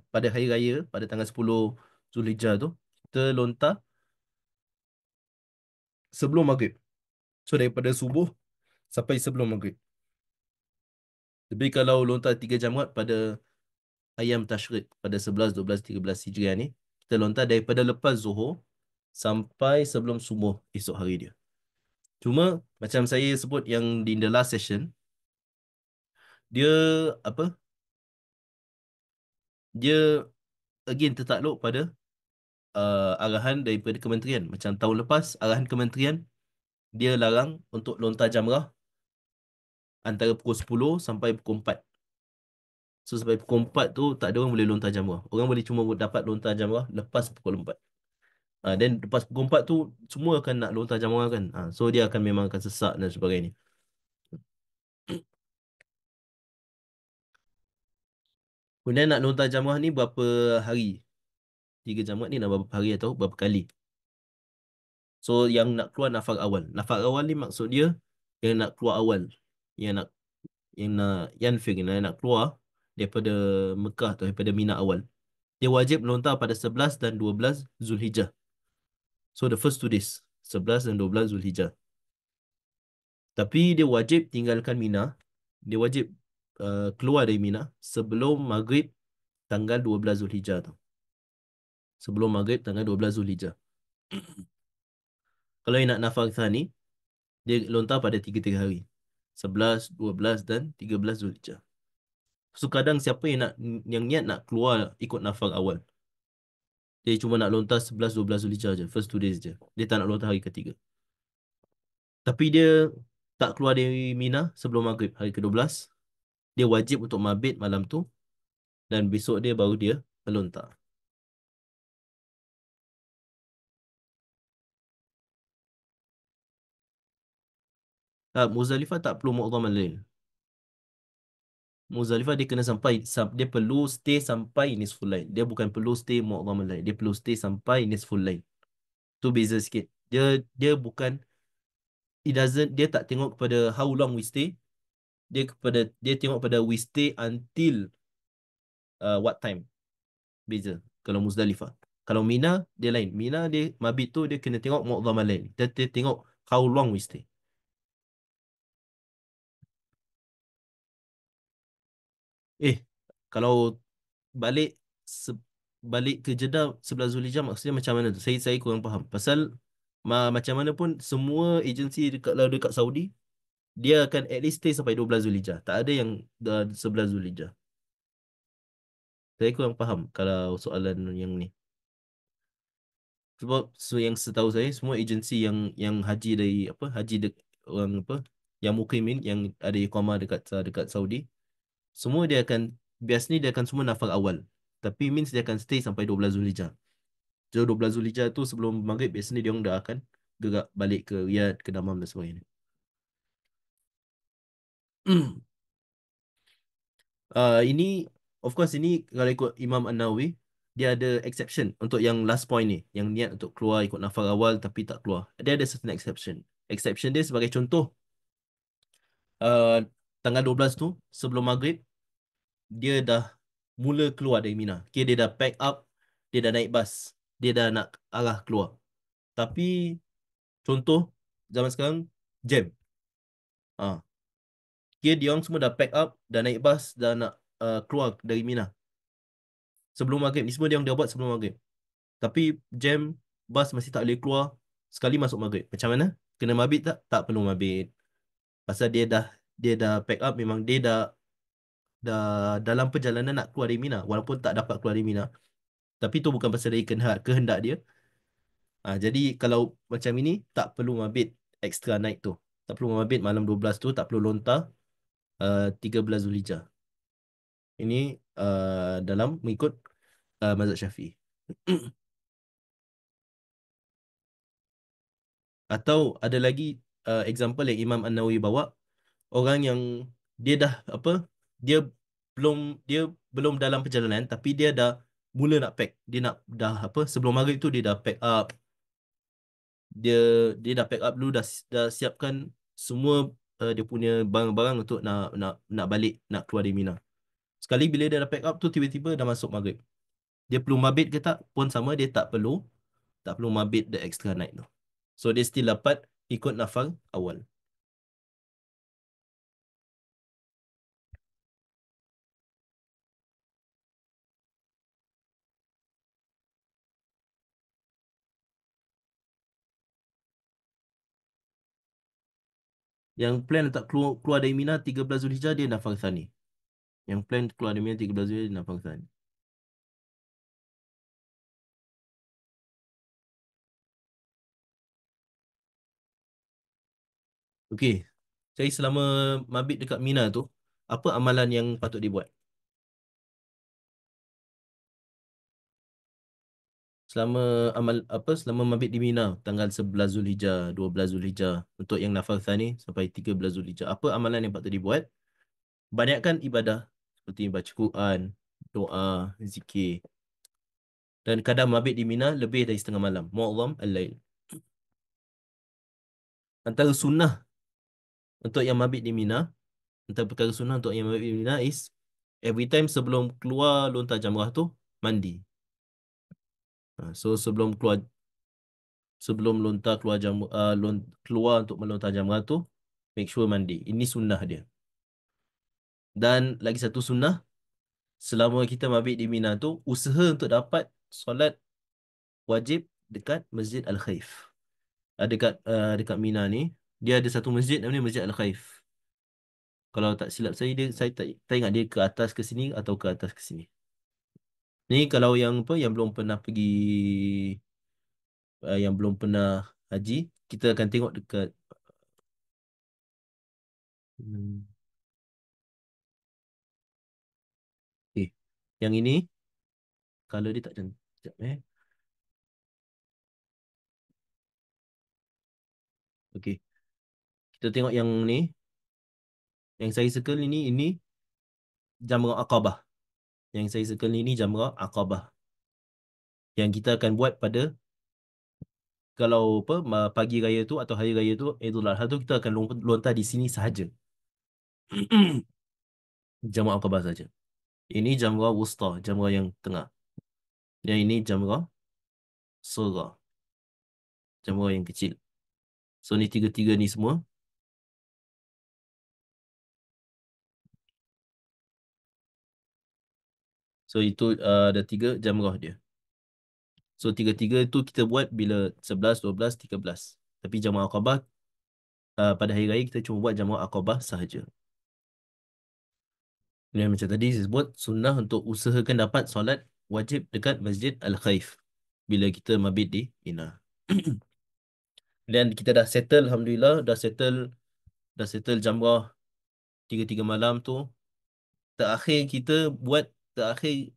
[SPEAKER 1] pada hari raya, pada tanggal 10 Zulhijjah tu, kita lontar sebelum maghrib. So daripada subuh sampai sebelum maghrib. Tapi kalau lontar 3 jamrat pada ayam tasyrik pada 11, 12, 13 Hijriah ni, kita lontar daripada lepas Zuhur sampai sebelum subuh esok hari dia. Cuma macam saya sebut yang di the last session, dia apa? Dia again tertakluk pada arahan daripada kementerian. Macam tahun lepas, arahan kementerian dia larang untuk lontar jamrah antara pukul 10 sampai pukul 4. So sampai pukul 4 tu tak ada orang boleh lontar jamrah. Orang boleh cuma dapat lontar jamrah lepas pukul 4. Dan lepas pukul 4 tu semua akan nak lontar jamrah kan. So dia akan memang akan sesak dan sebagainya. Kemudian nak lontar jamrah ni berapa hari? 3 jamrah ni nak berapa hari atau berapa kali? So yang nak keluar nafar awal. Nafar awal ni maksud dia yang nak keluar awal. Yang nak yanfir, yang nak keluar daripada Mekah atau daripada Mina awal. Dia wajib melontar pada 11 dan 12 Zulhijjah. So the first 2 days, 11 dan 12 Zulhijjah. Tapi dia wajib tinggalkan Mina. Dia wajib keluar dari Mina sebelum maghrib tanggal 12 Zulhijjah tu. Sebelum maghrib tanggal 12 Zulhijjah. Kalau yang nak nafar thani, dia lontar pada 3 hari. 11, 12 dan 13 Zulhijjah. So kadang siapa yang niat nak keluar ikut nafar awal, dia cuma nak lontar 11, 12 Zulhijjah je, first 2 days je. Dia tak nak lontar hari ketiga. Tapi dia tak keluar dari Mina sebelum maghrib hari ke-12. Dia wajib untuk mabit malam tu dan besok dia baru dia melontar. Muzdalifah tak perlu mu'dham al-lail. Muzdalifah dia kena sampai dia perlu stay sampai nisful lail. Dia bukan perlu stay mu'dhamul lail. Dia perlu stay sampai nisful lail. Tu beza sikit. Dia bukan, dia tak tengok kepada how long we stay. Dia tengok pada we stay until what time. Beza kalau Muzdalifah. Kalau Mina dia lain. Mina dia mabit tu dia kena tengok mu'dhamul lail. Dia tengok how long we stay. Eh, kalau balik se, balik ke Jeddah 11 Zulhijjah maksudnya macam mana tu? Saya kurang faham. Pasal macam mana pun semua agensi dekat Saudi dia akan at least stay sampai 12 Zulhijjah. Tak ada yang dah 11 Zulhijjah. Saya kurang faham kalau soalan yang ni. Sebab yang setahu saya semua agensi yang haji dari apa orang apa yang mukimin yang ada iqamah dekat Saudi, semua dia akan biasanya dia akan semua nafar awal. Tapi means dia akan stay sampai 12 Zulhijjah. So 12 Zulhijjah tu sebelum maghrib biasanya dia orang dah akan gerak balik ke Riyadh, ke Damam dan sebagainya. Ini of course ini kalau ikut Imam An-Nawawi dia ada exception untuk yang last point ni, yang niat untuk keluar ikut nafar awal tapi tak keluar. Dia ada certain exception. Exception dia sebagai contoh, uh, tanggal 12 tu sebelum maghrib dia dah mula keluar dari Mina. Okay, dia dah pack up, dia dah naik bas, dia dah nak arah keluar. Tapi contoh zaman sekarang jam. Ah, okay, dia orang semua dah pack up, dah naik bas, dah nak keluar dari Mina. Sebelum maghrib, ni semua dia orang dah buat sebelum maghrib. Tapi jam, bas masih tak boleh keluar sekali masuk maghrib. Macam mana? Kena mabit tak? Tak perlu mabit. Pasal dia dah pack up, memang dia dah dalam perjalanan nak keluar dari Mina walaupun tak dapat keluar dari Mina. Tapi tu bukan pasal dari kehendak dia. Jadi kalau macam ini tak perlu mabit extra night tu. Tak perlu mabit malam 12 tu, tak perlu lontar 13 Zulhijjah. Ini dalam mengikut mazhab Syafi'i. Atau ada lagi example yang Imam An-Nawawi bawa, orang yang dia dah apa dia belum dia belum dalam perjalanan tapi dia dah mula nak pack, dia nak dah apa sebelum maghrib tu dia dah pack up, dia dia dah pack up dulu, dah siapkan semua dia punya barang-barang untuk nak balik, nak keluar dari Mina. Sekali bila dia dah pack up tu tiba-tiba dah masuk maghrib, dia perlu mabit ke tak pun sama, dia tak perlu mabit the extra night tu. So dia still dapat ikut nafar awal. Yang plan tak keluar keluar dari Mina 13 Zulhijjah dia nafar thani. Yang plan keluar dari Mina 13 Zulhijjah dia nafar thani. Okey. Jadi selama mabit dekat Mina tu, apa amalan yang patut dibuat? Selama selama mabit di Mina tanggal 11 Zulhijjah, 12 Zulhijjah untuk yang nafar thani sampai 13 Zulhijjah. Apa amalan yang patut dibuat? Banyakkan ibadah seperti baca Quran, doa, zikir. Dan kadang mabit di Mina lebih dari setengah malam. Mu'adham al-lail. Antara sunnah untuk yang mabit di Mina, antara perkara sunnah untuk yang mabit di Mina is every time sebelum keluar lontar jamrah tu mandi. So sebelum lontar keluar keluar untuk melontar jamrah tu, make sure mandi. Ini sunnah dia. Dan lagi satu sunnah, selama kita mabit di Mina tu, usaha untuk dapat solat wajib dekat Masjid Al-Khaif. Dekat Mina ni, dia ada satu masjid namanya Masjid Al-Khaif. Kalau tak silap saya tak ingat dia ke atas ke sini atau ke atas ke sini. Ni kalau yang yang belum pernah pergi, yang belum pernah haji, kita akan tengok dekat. Hmm, okay. Yang ini kalau dia tak cantik. Sekejap, Okey. Kita tengok yang ni, yang saya circle ini jamrah Aqabah. Yang saya circle ni jamrah Aqabah. Yang kita akan buat pada kalau apa pagi raya tu atau hari raya tu Idul Adha tu kita akan lontar di sini sahaja. Jamrah Aqabah saja. Ini jamrah wusta, jamrah yang tengah. Yang ini jamrah sughra, jamrah yang kecil. So ni tiga-tiga ni semua. So itu ada tiga jamrah dia. So tiga-tiga itu kita buat bila 11, 12, 13. Tapi jamrah Aqabah pada hari raya kita cuma buat jamrah Aqabah sahaja. Yang macam tadi saya sebut sunnah untuk usahakan dapat solat wajib dekat Masjid Al-Khaif bila kita mabit di Mina. Dan kita dah settle, Alhamdulillah, dah settle jamrah tiga-tiga malam tu. Terakhir kita buat, terakhir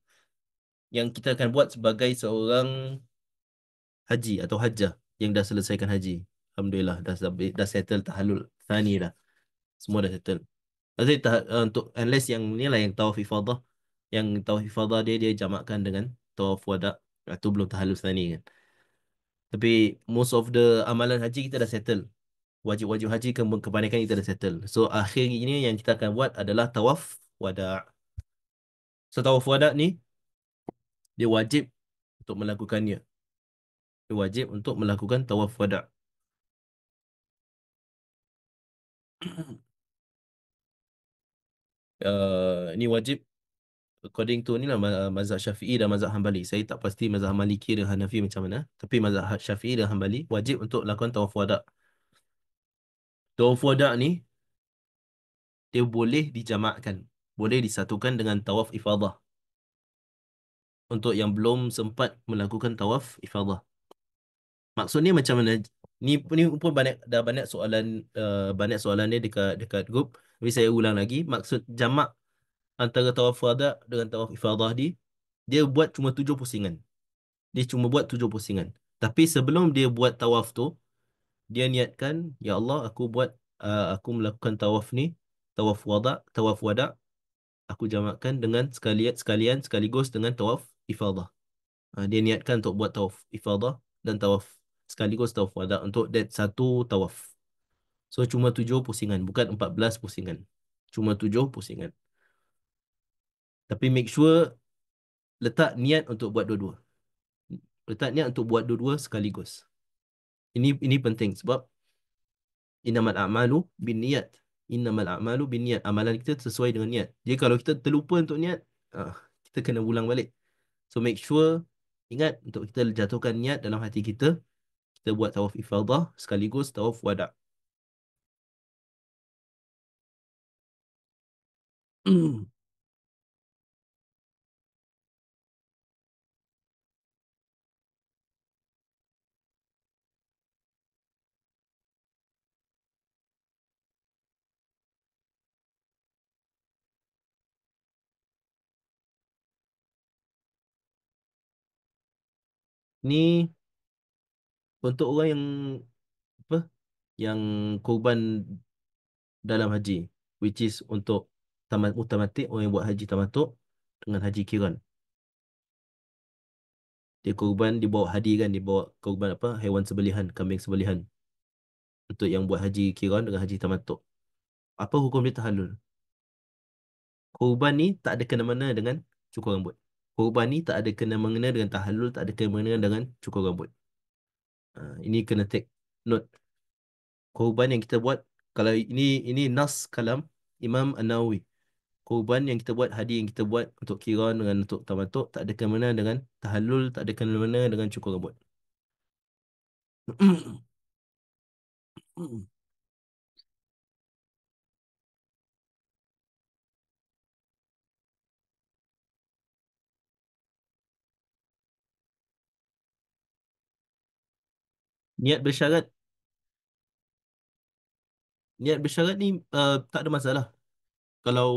[SPEAKER 1] yang kita akan buat sebagai seorang haji atau hajjah yang dah selesaikan haji. Alhamdulillah, dah settle tahallul thani dah. Semua dah settle. Maksudnya untuk unless yang ni lah yang tawaf ifadah. Yang tawaf ifadah dia jamakkan dengan tawaf wada. Itu belum tahallul thani kan. Tapi most of the amalan haji kita dah settle. Wajib-wajib haji kebanyakan kita dah settle. So akhir ini yang kita akan buat adalah tawaf wada. So tawaf wada ni dia wajib untuk melakukannya. Dia wajib untuk melakukan tawaf wada. Ini wajib according to ni lah mazhab Syafi'i dan mazhab Hambali. Saya tak pasti mazhab Maliki dan Hanafi macam mana. Tapi mazhab Syafi'i dan Hambali wajib untuk lakukan tawaf wada. Tawaf wada ni dia boleh dijamakkan. Boleh disatukan dengan tawaf ifadah. Untuk yang belum sempat melakukan tawaf ifadah. Maksudnya macam mana? Ni pun banyak soalan banyak soalan ni dekat dekat grup. Tapi saya ulang lagi, maksud jamak antara tawaf wada dengan tawaf ifadah dia buat cuma 7 pusingan. Dia cuma buat 7 pusingan. Tapi sebelum dia buat tawaf tu, dia niatkan, ya Allah, aku melakukan tawaf ni, tawaf wada, aku jamakkan dengan sekalian sekaligus dengan tawaf ifadah. Dia niatkan untuk buat tawaf ifadah dan tawaf sekaligus tawaf wada untuk that satu tawaf. So cuma 7 pusingan, bukan 14 pusingan. Cuma 7 pusingan. Tapi make sure letak niat untuk buat dua-dua. Letak niat untuk buat dua-dua sekaligus. Ini penting sebab innamal a'malu binniyat. Innamal a'malu binniyat. Amalan kita sesuai dengan niat. Jadi kalau kita terlupa untuk niat, kita kena ulang balik. So make sure ingat untuk kita jatuhkan niat dalam hati kita. Kita buat tawaf ifadah sekaligus tawaf wada'. Ni untuk orang yang apa? Yang korban dalam haji, which is untuk mutamatik, orang yang buat haji tamatuk dengan haji kiran. Dia korban, dibawa hadi kan, dibawa korban apa? Haiwan sembelihan, kambing sembelihan. Untuk yang buat haji kiran dengan haji tamatuk. Apa hukum dia tahallul? Korban ni tak ada kena-mengena dengan cukur rambut. Korban ni tak ada kena-mengena dengan tahallul, tak ada kena-mengena dengan cukur rambut. Ini kena take note. Korban yang kita buat, kalau ini nas kalam Imam An-Nawawi. Korban yang kita buat, hadi yang kita buat untuk kiran dengan untuk tamatuk, tak ada kena-mengena dengan tahallul, tak ada kena-mengena dengan cukur rambut. Niat bersyarat, niat bersyarat ni tak ada masalah. Kalau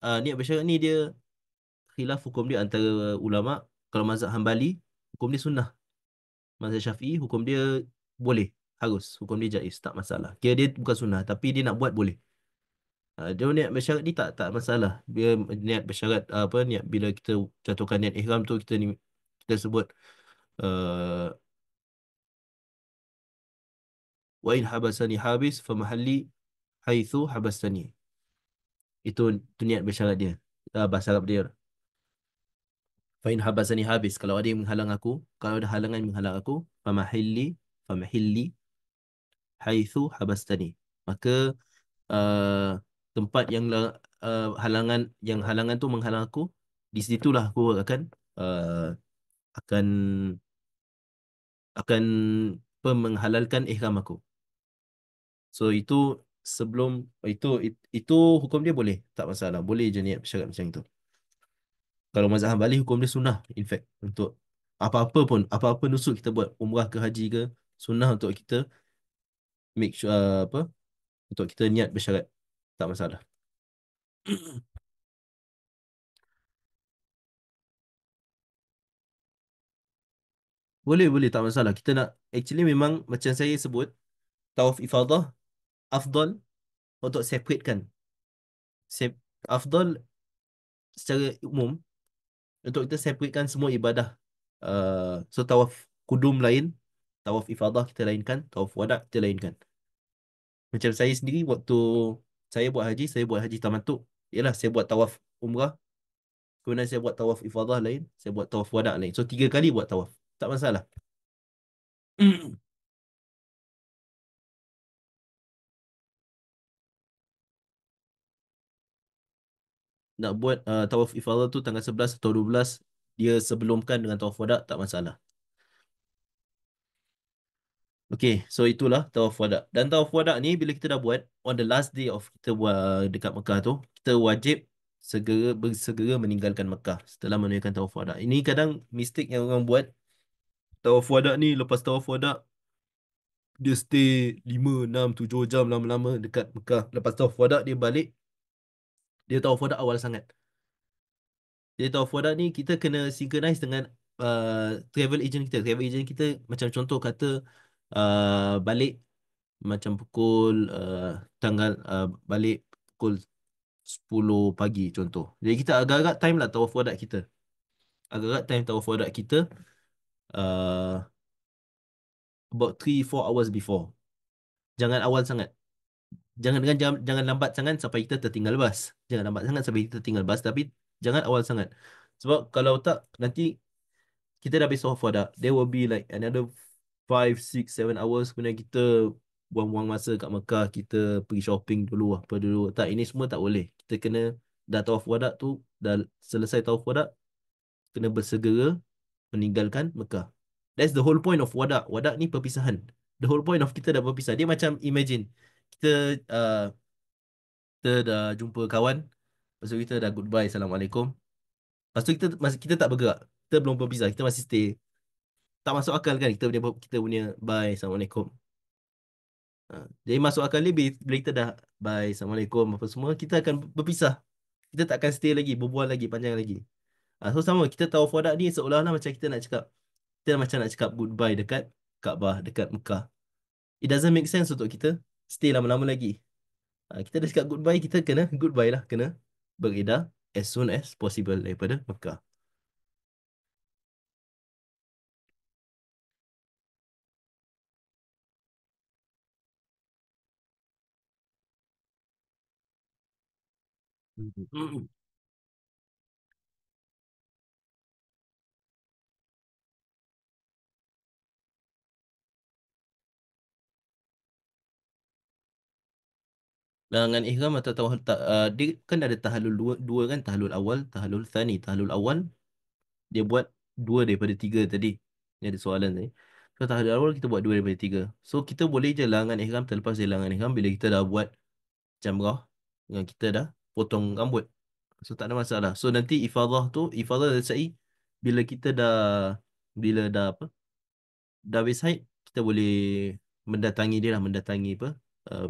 [SPEAKER 1] niat bersyarat ni dia khilaf hukum dia antara ulama. Kalau mazhab Hambali, hukum dia sunnah. Mazhab Syafi'i, hukum dia boleh, harus. Hukum dia jaiz, tak masalah. Kira dia bukan sunnah, tapi dia nak buat boleh. Dia niat bersyarat ni tak masalah. Dia niat bersyarat apa niat bila kita jatuhkan niat ihram tu kita ni kita sebut uh, wa in habasani habis fa mahalli haitsu habastani. Itu niat bersyarat dia. Bahasa Arab dia. Fa in habasani habis kalau ada yang menghalang aku, kalau ada halangan yang menghalang aku, fa mahilli haitsu habastani. Maka uh, tempat halangan halangan tu menghalang aku, di situlah aku uh, akan akan menghalalkan ihram aku. So itu sebelum itu hukum dia boleh, tak masalah. Boleh je niat bersyarat macam itu. Kalau mazhab Hambali hukum dia sunnah in fact untuk apa-apa nusuk kita buat umrah ke haji ke sunnah untuk kita make sure untuk kita niat bersyarat. Tak masalah. Boleh tak masalah. Kita nak actually memang macam saya sebut tawaf ifadah afdal untuk separatekan. Sep, afdal secara umum untuk kita separatekan semua ibadah. So tawaf kudum lain, tawaf ifadah kita lainkan, tawaf wada kita lainkan. Macam saya sendiri waktu saya buat haji tamattu. Yalah, saya buat tawaf umrah, kemudian saya buat tawaf ifadah lain, saya buat tawaf wada lain. So 3 kali buat tawaf. Tak masalah. Nak buat tawaf ifadah tu tanggal 11 atau 12, dia sebelumkan dengan tawaf wada tak masalah. Okay, so itulah tawaf wada. Dan tawaf wada ni bila kita dah buat on the last day of kita buat dekat Mekah tu, kita wajib bersegera meninggalkan Mekah setelah menunaikan tawaf wada. Ini kadang mistake yang orang buat. Tawaf wada ni lepas tawaf wada dia stay 5, 6, 7 jam lama-lama dekat Mekah. Lepas tawaf wada dia balik, dia tawaf wada awal sangat. Jadi tawaf wada ni kita kena synchronize dengan travel agent kita. Travel agent kita macam contoh kata balik macam pukul balik pukul 10 pagi contoh. Jadi kita agak-agak time lah tawaf wada kita. Agak-agak time tawaf wada kita uh, about 3-4 hours before. Jangan awal sangat. Jangan lambat sangat sampai kita tertinggal bas. Jangan lambat sangat sampai kita tertinggal bas tapi jangan awal sangat. Sebab kalau tak nanti kita dah habis tawaf wada. There will be like another 5, 6, 7 hours kemudian kita buang-buang masa kat Mekah, kita pergi shopping dulu apa dulu. Tak, ini semua tak boleh. Kita kena dah tawaf wada tu, dah selesai tawaf wada, kena bersegera meninggalkan Mekah. That's the whole point of wada. Wada ni perpisahan. The whole point of kita dah berpisah. Dia macam imagine kita uh, kita dah jumpa kawan, lepas tu kita dah goodbye, Assalamualaikum. Lepas tu kita tak bergerak. Kita belum berpisah, kita masih stay. Tak masuk akal kan kita punya bye, Assalamualaikum. Jadi masuk akal ni bila kita dah bye, Assalamualaikum apa semua, kita akan berpisah. Kita tak akan stay lagi, berbual lagi, panjang lagi. So sama, kita tawaf wada ni seolah-olah macam kita macam nak cakap goodbye dekat Kaabah, dekat Mekah. It doesn't make sense untuk kita stay lama-lama lagi. Kita dah cakap goodbye, kita kena goodbye lah. Kena beredar as soon as possible daripada Mekah. Dengan ihram atau tawaf tak, dia kan ada tahallul dua, dua kan, tahallul awal, tahallul thani. Tahallul awal dia buat 2 daripada 3 tadi. Ni ada soalan tadi. So tahallul awal kita buat 2 daripada 3. So kita boleh je langan ihram, terlepas dia langan ihram bila kita dah buat jamrah dengan kita dah potong rambut. So tak ada masalah. So nanti ifadah dan sa'i bila kita bila dah dah habis haid, kita boleh mendatangi dia lah, mendatangi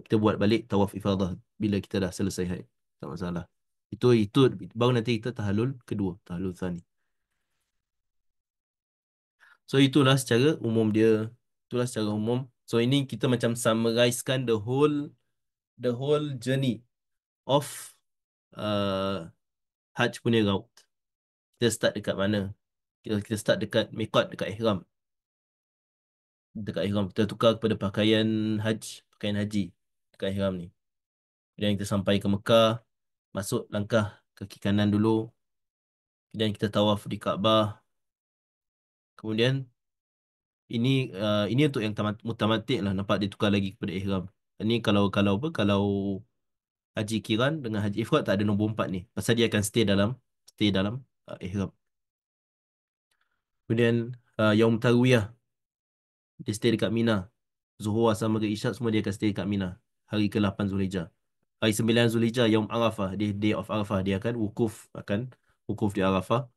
[SPEAKER 1] kita buat balik tawaf ifadah bila kita dah selesai haid. Tak masalah. Itu baru nanti kita tahallul kedua, tahallul tsani. So itulah secara umum. So ini kita macam summarizekan the whole journey. of uh, Hajj punya route. Kita start dekat mana? Kita start dekat miqat, dekat ihram. Dekat ihram kita tukar kepada pakaian haji dekat ihram ni. Kemudian kita sampai ke Mekah, masuk langkah kaki kanan dulu. Kemudian kita tawaf di Kaabah. Kemudian ini untuk yang mutamatik lah, nampak dia tukar lagi kepada ihram. Ini kalau apa, kalau haji kiran dengan haji ifrad tak ada nombor 4 ni. Pasal dia akan stay dalam ihram. Kemudian Yaum Tarwiyah, dia stay dekat Mina. Zuhur, Asar, Maghrib, Isyak semua dia akan stay dekat Mina. Hari ke-8 Zulhijjah. Hari 9 Zulhijjah, Yaum Arafah, day of Arafah, dia akan wukuf di Arafah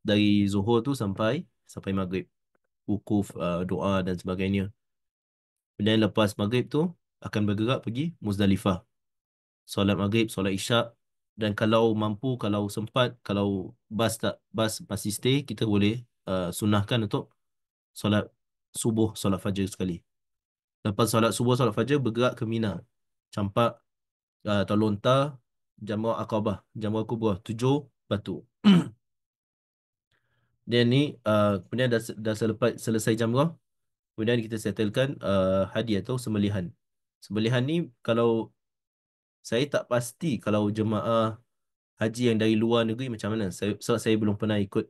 [SPEAKER 1] dari Zuhur tu sampai Maghrib. Wukuf, doa dan sebagainya. Kemudian lepas Maghrib tu akan bergerak pergi Muzdalifah. Solat Maghrib, solat Isyak, dan kalau mampu, kalau sempat, kalau bas masih stay, kita boleh sunahkan untuk solat subuh, solat fajar sekali. Lepas solat subuh, solat fajar, bergerak ke Mina. Campak atau lontar Jamrah Aqabah, Jamrah Kubra, 7 batu. Dan ni kemudian dah selesai Jamrah, kemudian kita settlekan hadi atau sembelihan. Sembelihan ni, kalau saya tak pasti kalau jemaah haji yang dari luar negeri macam mana. Sebab saya belum pernah ikut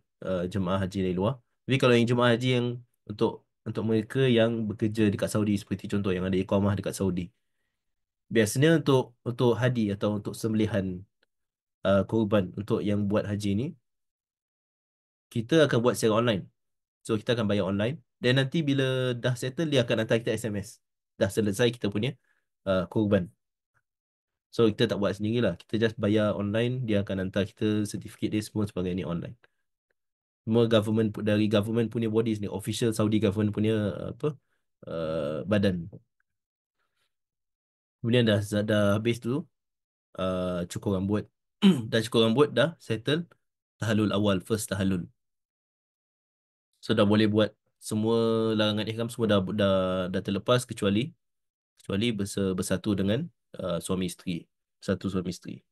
[SPEAKER 1] jemaah haji dari luar. Tapi kalau yang jemaah haji yang untuk untuk mereka yang bekerja dekat Saudi, seperti contoh yang ada iqamah dekat Saudi, biasanya untuk hadi atau untuk sembelihan korban untuk yang buat haji ni, kita akan buat secara online. So kita akan bayar online, dan nanti bila dah settle, dia akan hantar kita SMS. Dah selesai kita punya korban. So kita tak buat sendirilah. Kita just bayar online, dia akan hantar kita sertifikat dia semua sebagainya online. Semua dari government punya bodies ni, official Saudi government punya apa badan. Kemudian dah habis tu cukur rambut. Dah cukur rambut, dah settle tahallul awal, first tahallul. So dah boleh buat semua larangan ihram, semua dah terlepas, kecuali bersatu dengan suami isteri. Satu suami isteri.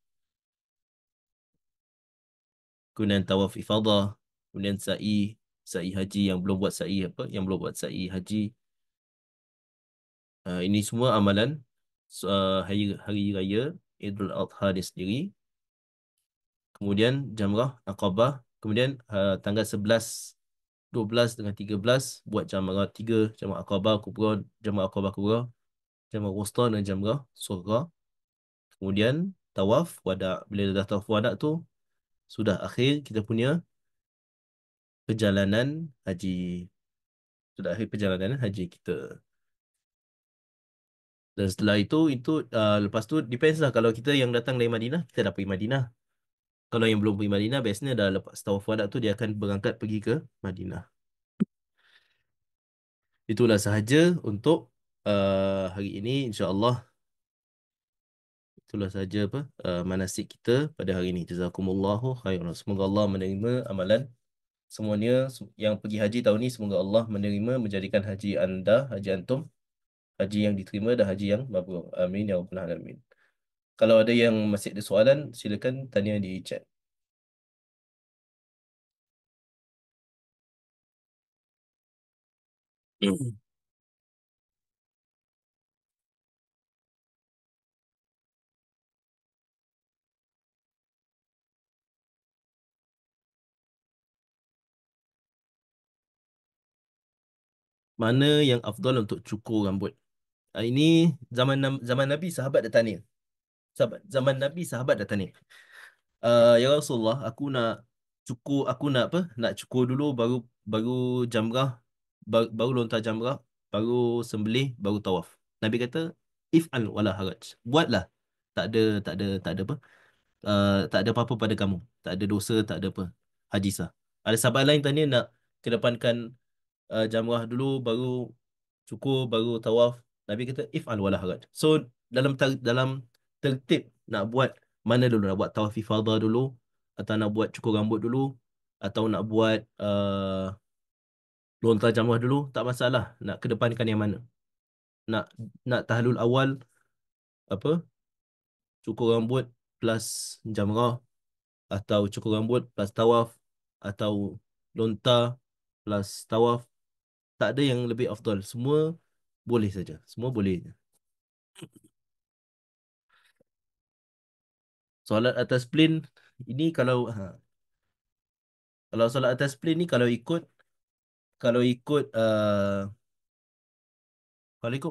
[SPEAKER 1] Kemudian tawaf ifadah, kemudian sa'i haji, yang belum buat sa'i haji. Ini semua amalan hari raya Idul Adha dia sendiri. Kemudian Jamrah Aqabah. Kemudian tanggal 11, 12 dengan 13 buat Jamrah 3, Jamrah Aqabah Kubra, Jamrah Aqabah Kubra, Jamrah Wusta dan Jamrah Sughra. Kemudian tawaf wada. Bila dah tawaf wada tu, sudah akhir kita punya perjalanan haji. Sudah akhir perjalanan haji kita. Dan setelah itu lepas tu depends lah. Kalau kita yang datang dari Madinah, kita dah pergi Madinah. Kalau yang belum pergi Madinah, biasanya dah lepas tawaf wada tu, dia akan berangkat pergi ke Madinah. Itulah sahaja untuk hari ini, insya-Allah. Itulah sahaja manasik kita pada hari ini. Jazakumullahu khairan. Semoga Allah menerima amalan semuanya yang pergi haji tahun ni. Semoga Allah menerima, menjadikan haji anda, haji antum, haji yang diterima dan haji yang mabrur. Amin ya rabbal alamin. Kalau ada yang masih ada soalan, silakan tanya di chat. Mana yang afdal untuk cukur rambut? Ini zaman Nabi, sahabat dah tanya. Zaman Nabi, sahabat dah tanya. Ya Rasulullah, aku nak apa? Nak cukur dulu, baru baru jamrah, baru lontar jamrah, baru sembelih, baru tawaf. Nabi kata, if'al wala haraj. Buatlah. Tak ada apa? Tak ada apa-apa pada kamu. Tak ada dosa, tak ada apa. Haji sah. Ada sahabat lain tanya, nak kedepankan jamrah dulu, baru cukur, baru tawaf. Nabi kata if'al wala haraj. So dalam tertib, nak buat mana dulu? Nak buat tawaf ifadah dulu, atau nak buat cukur rambut dulu, atau nak buat lontar jamrah dulu? Tak masalah. Nak kedepankan yang mana? Nak nak tahallul awal, apa, cukur rambut, plus jamrah, atau cukur rambut plus tawaf, atau lontar plus tawaf. Tak ada yang lebih afdal. Semua boleh saja. Semua boleh. Solat atas plane ini kalau solat atas plane ni kalau ikut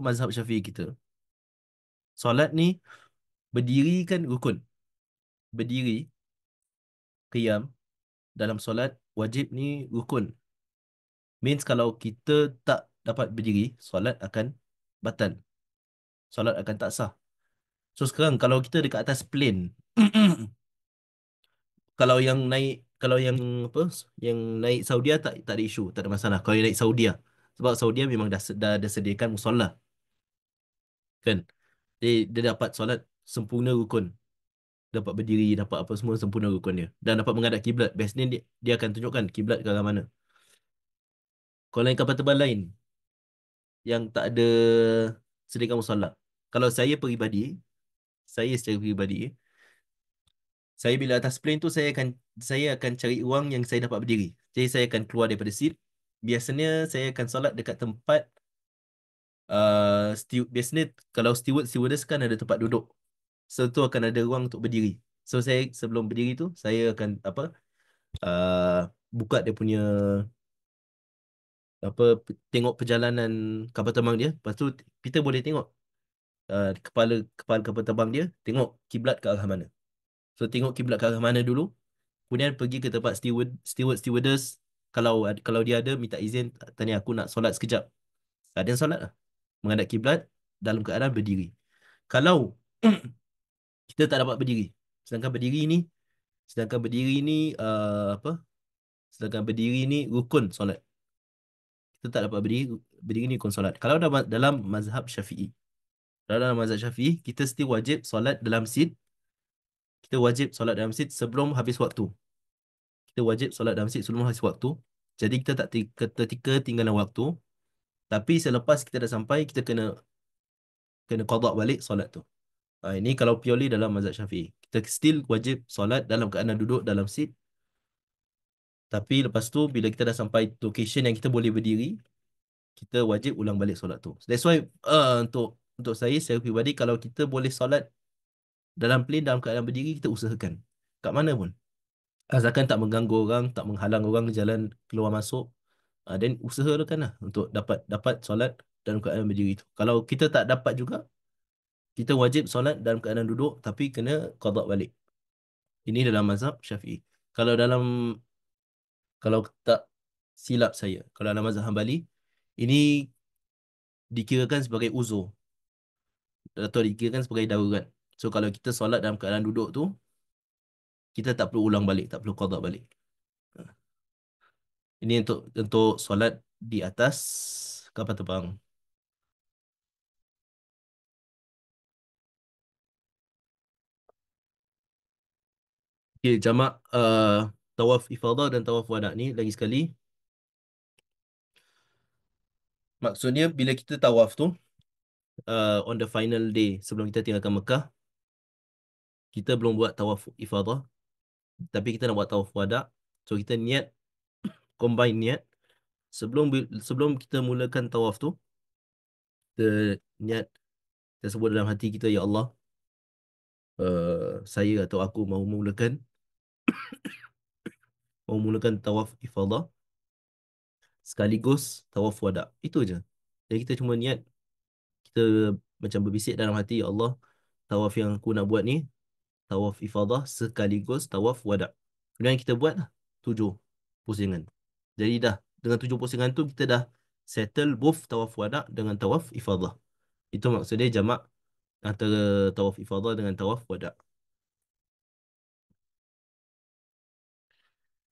[SPEAKER 1] mazhab Syafi'i kita, solat ni berdiri kan rukun. Berdiri, qiyam dalam solat wajib ni rukun. Means kalau kita tak dapat berdiri, solat akan batal. Solat akan tak sah. So sekarang kalau kita dekat atas plane, kalau yang apa, yang naik Saudia tak ada isu, tak ada masalah. Kalau yang naik Saudia, sebab Saudia memang dah ada sediakan musolla kan. Dia dapat solat sempurna rukun, dapat berdiri, dapat apa semua sempurna rukun dia, dan dapat menghadap kiblat. Biasanya dia akan tunjukkan kiblat ke arah mana. Kalau yang kapal terbang lain yang tak ada sediakan musolla, kalau saya secara peribadi, saya bila atas plane tu saya akan cari ruang yang saya dapat berdiri. Jadi saya akan keluar daripada seat. Biasanya saya akan solat dekat tempat biasanya kalau stewardess kan ada tempat duduk. So tu akan ada ruang untuk berdiri. So saya sebelum berdiri tu saya akan apa uh, buka dia punya tengok perjalanan kapal terbang dia. Lepas tu kita boleh tengok kepala kepala kapal terbang dia tengok kiblat ke arah mana. So tengok kiblat ke arah mana dulu. Kemudian pergi ke tempat stewardess. Kalau dia ada, minta izin, tanya aku nak solat sekejap. Ada yang solat lah. Menghadap kiblat dalam keadaan berdiri. Kalau kita tak dapat berdiri, sedangkan berdiri ni, sedangkan berdiri ni apa? Sedangkan berdiri ni rukun solat. Kita tak dapat berdiri, berdiri ni rukun solat. Kalau dalam mazhab Syafi'i, dalam mazhab Syafi'i, kita still wajib solat dalam seat. Kita wajib solat dalam seat sebelum habis waktu. Kita wajib solat dalam masjid sebelum habis waktu. Jadi kita tak ketika tinggalan waktu. Tapi selepas kita dah sampai, kita kena kena qada balik solat tu. Ini kalau purely dalam mazhab Syafi'i. Kita still wajib solat dalam keadaan duduk dalam seat. Tapi lepas tu, bila kita dah sampai location yang kita boleh berdiri, kita wajib ulang balik solat tu. That's why untuk saya, secara peribadi, kalau kita boleh solat dalam plane dalam keadaan berdiri, kita usahakan. Kat mana pun. Asalkan tak mengganggu orang, tak menghalang orang jalan keluar masuk. Dan usahakan lah untuk dapat solat dalam keadaan berdiri tu. Kalau kita tak dapat juga, kita wajib solat dalam keadaan duduk tapi kena qada balik. Ini dalam mazhab Syafi'i. Kalau dalam kalau tak silap saya, kalau dalam mazhab Hambali, ini dikirakan sebagai uzur atau dikirakan sebagai darurat. So kalau kita solat dalam keadaan duduk tu, kita tak perlu ulang balik, tak perlu qada balik. Ini untuk solat di atas kapal terbang. Okay, jamak tawaf ifadah dan tawaf wada ni lagi sekali. Maksudnya bila kita tawaf tu on the final day sebelum kita tinggalkan Mekah, kita belum buat tawaf ifadah, tapi kita nak buat tawaf wada. So kita combine niat sebelum kita mulakan tawaf tu, kita niat, kita sebut dalam hati kita, ya Allah, saya atau aku mau mulakan tawaf ifadah sekaligus tawaf wada. Itu je. Jadi kita cuma niat, kita macam berbisik dalam hati, ya Allah, tawaf yang aku nak buat ni tawaf ifadah sekaligus tawaf wada. Kemudian kita buat lah 7 pusingan. Jadi dah dengan 7 pusingan tu kita dah settle both tawaf wada dengan tawaf ifadah. Itu maksudnya jamak antara tawaf ifadah dengan tawaf wada.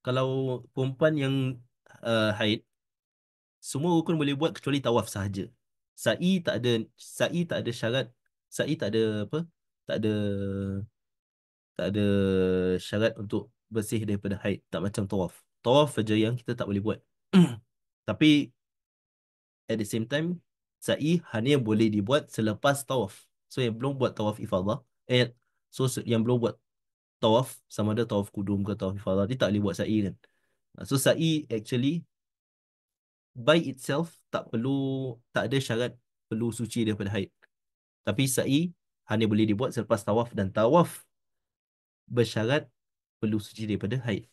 [SPEAKER 1] Kalau perempuan yang haid, semua rukun boleh buat kecuali tawaf sahaja. Sa'i tak ada sa'i tak ada syarat, sa'i tak ada apa? Tak ada tak ada syarat untuk bersih daripada haid, tak macam tawaf. Tawaf saja yang kita tak boleh buat. Tapi at the same time, sa'i hanya boleh dibuat selepas tawaf. So yang belum buat tawaf ifadah, yang belum buat tawaf, sama ada tawaf kudum ke tawaf ifadah, dia tak boleh buat sa'i kan. So sa'i actually by itself tak ada syarat perlu suci daripada haid. Tapi sa'i hanya boleh dibuat selepas tawaf, dan tawaf bersyarat perlu suci daripada haid.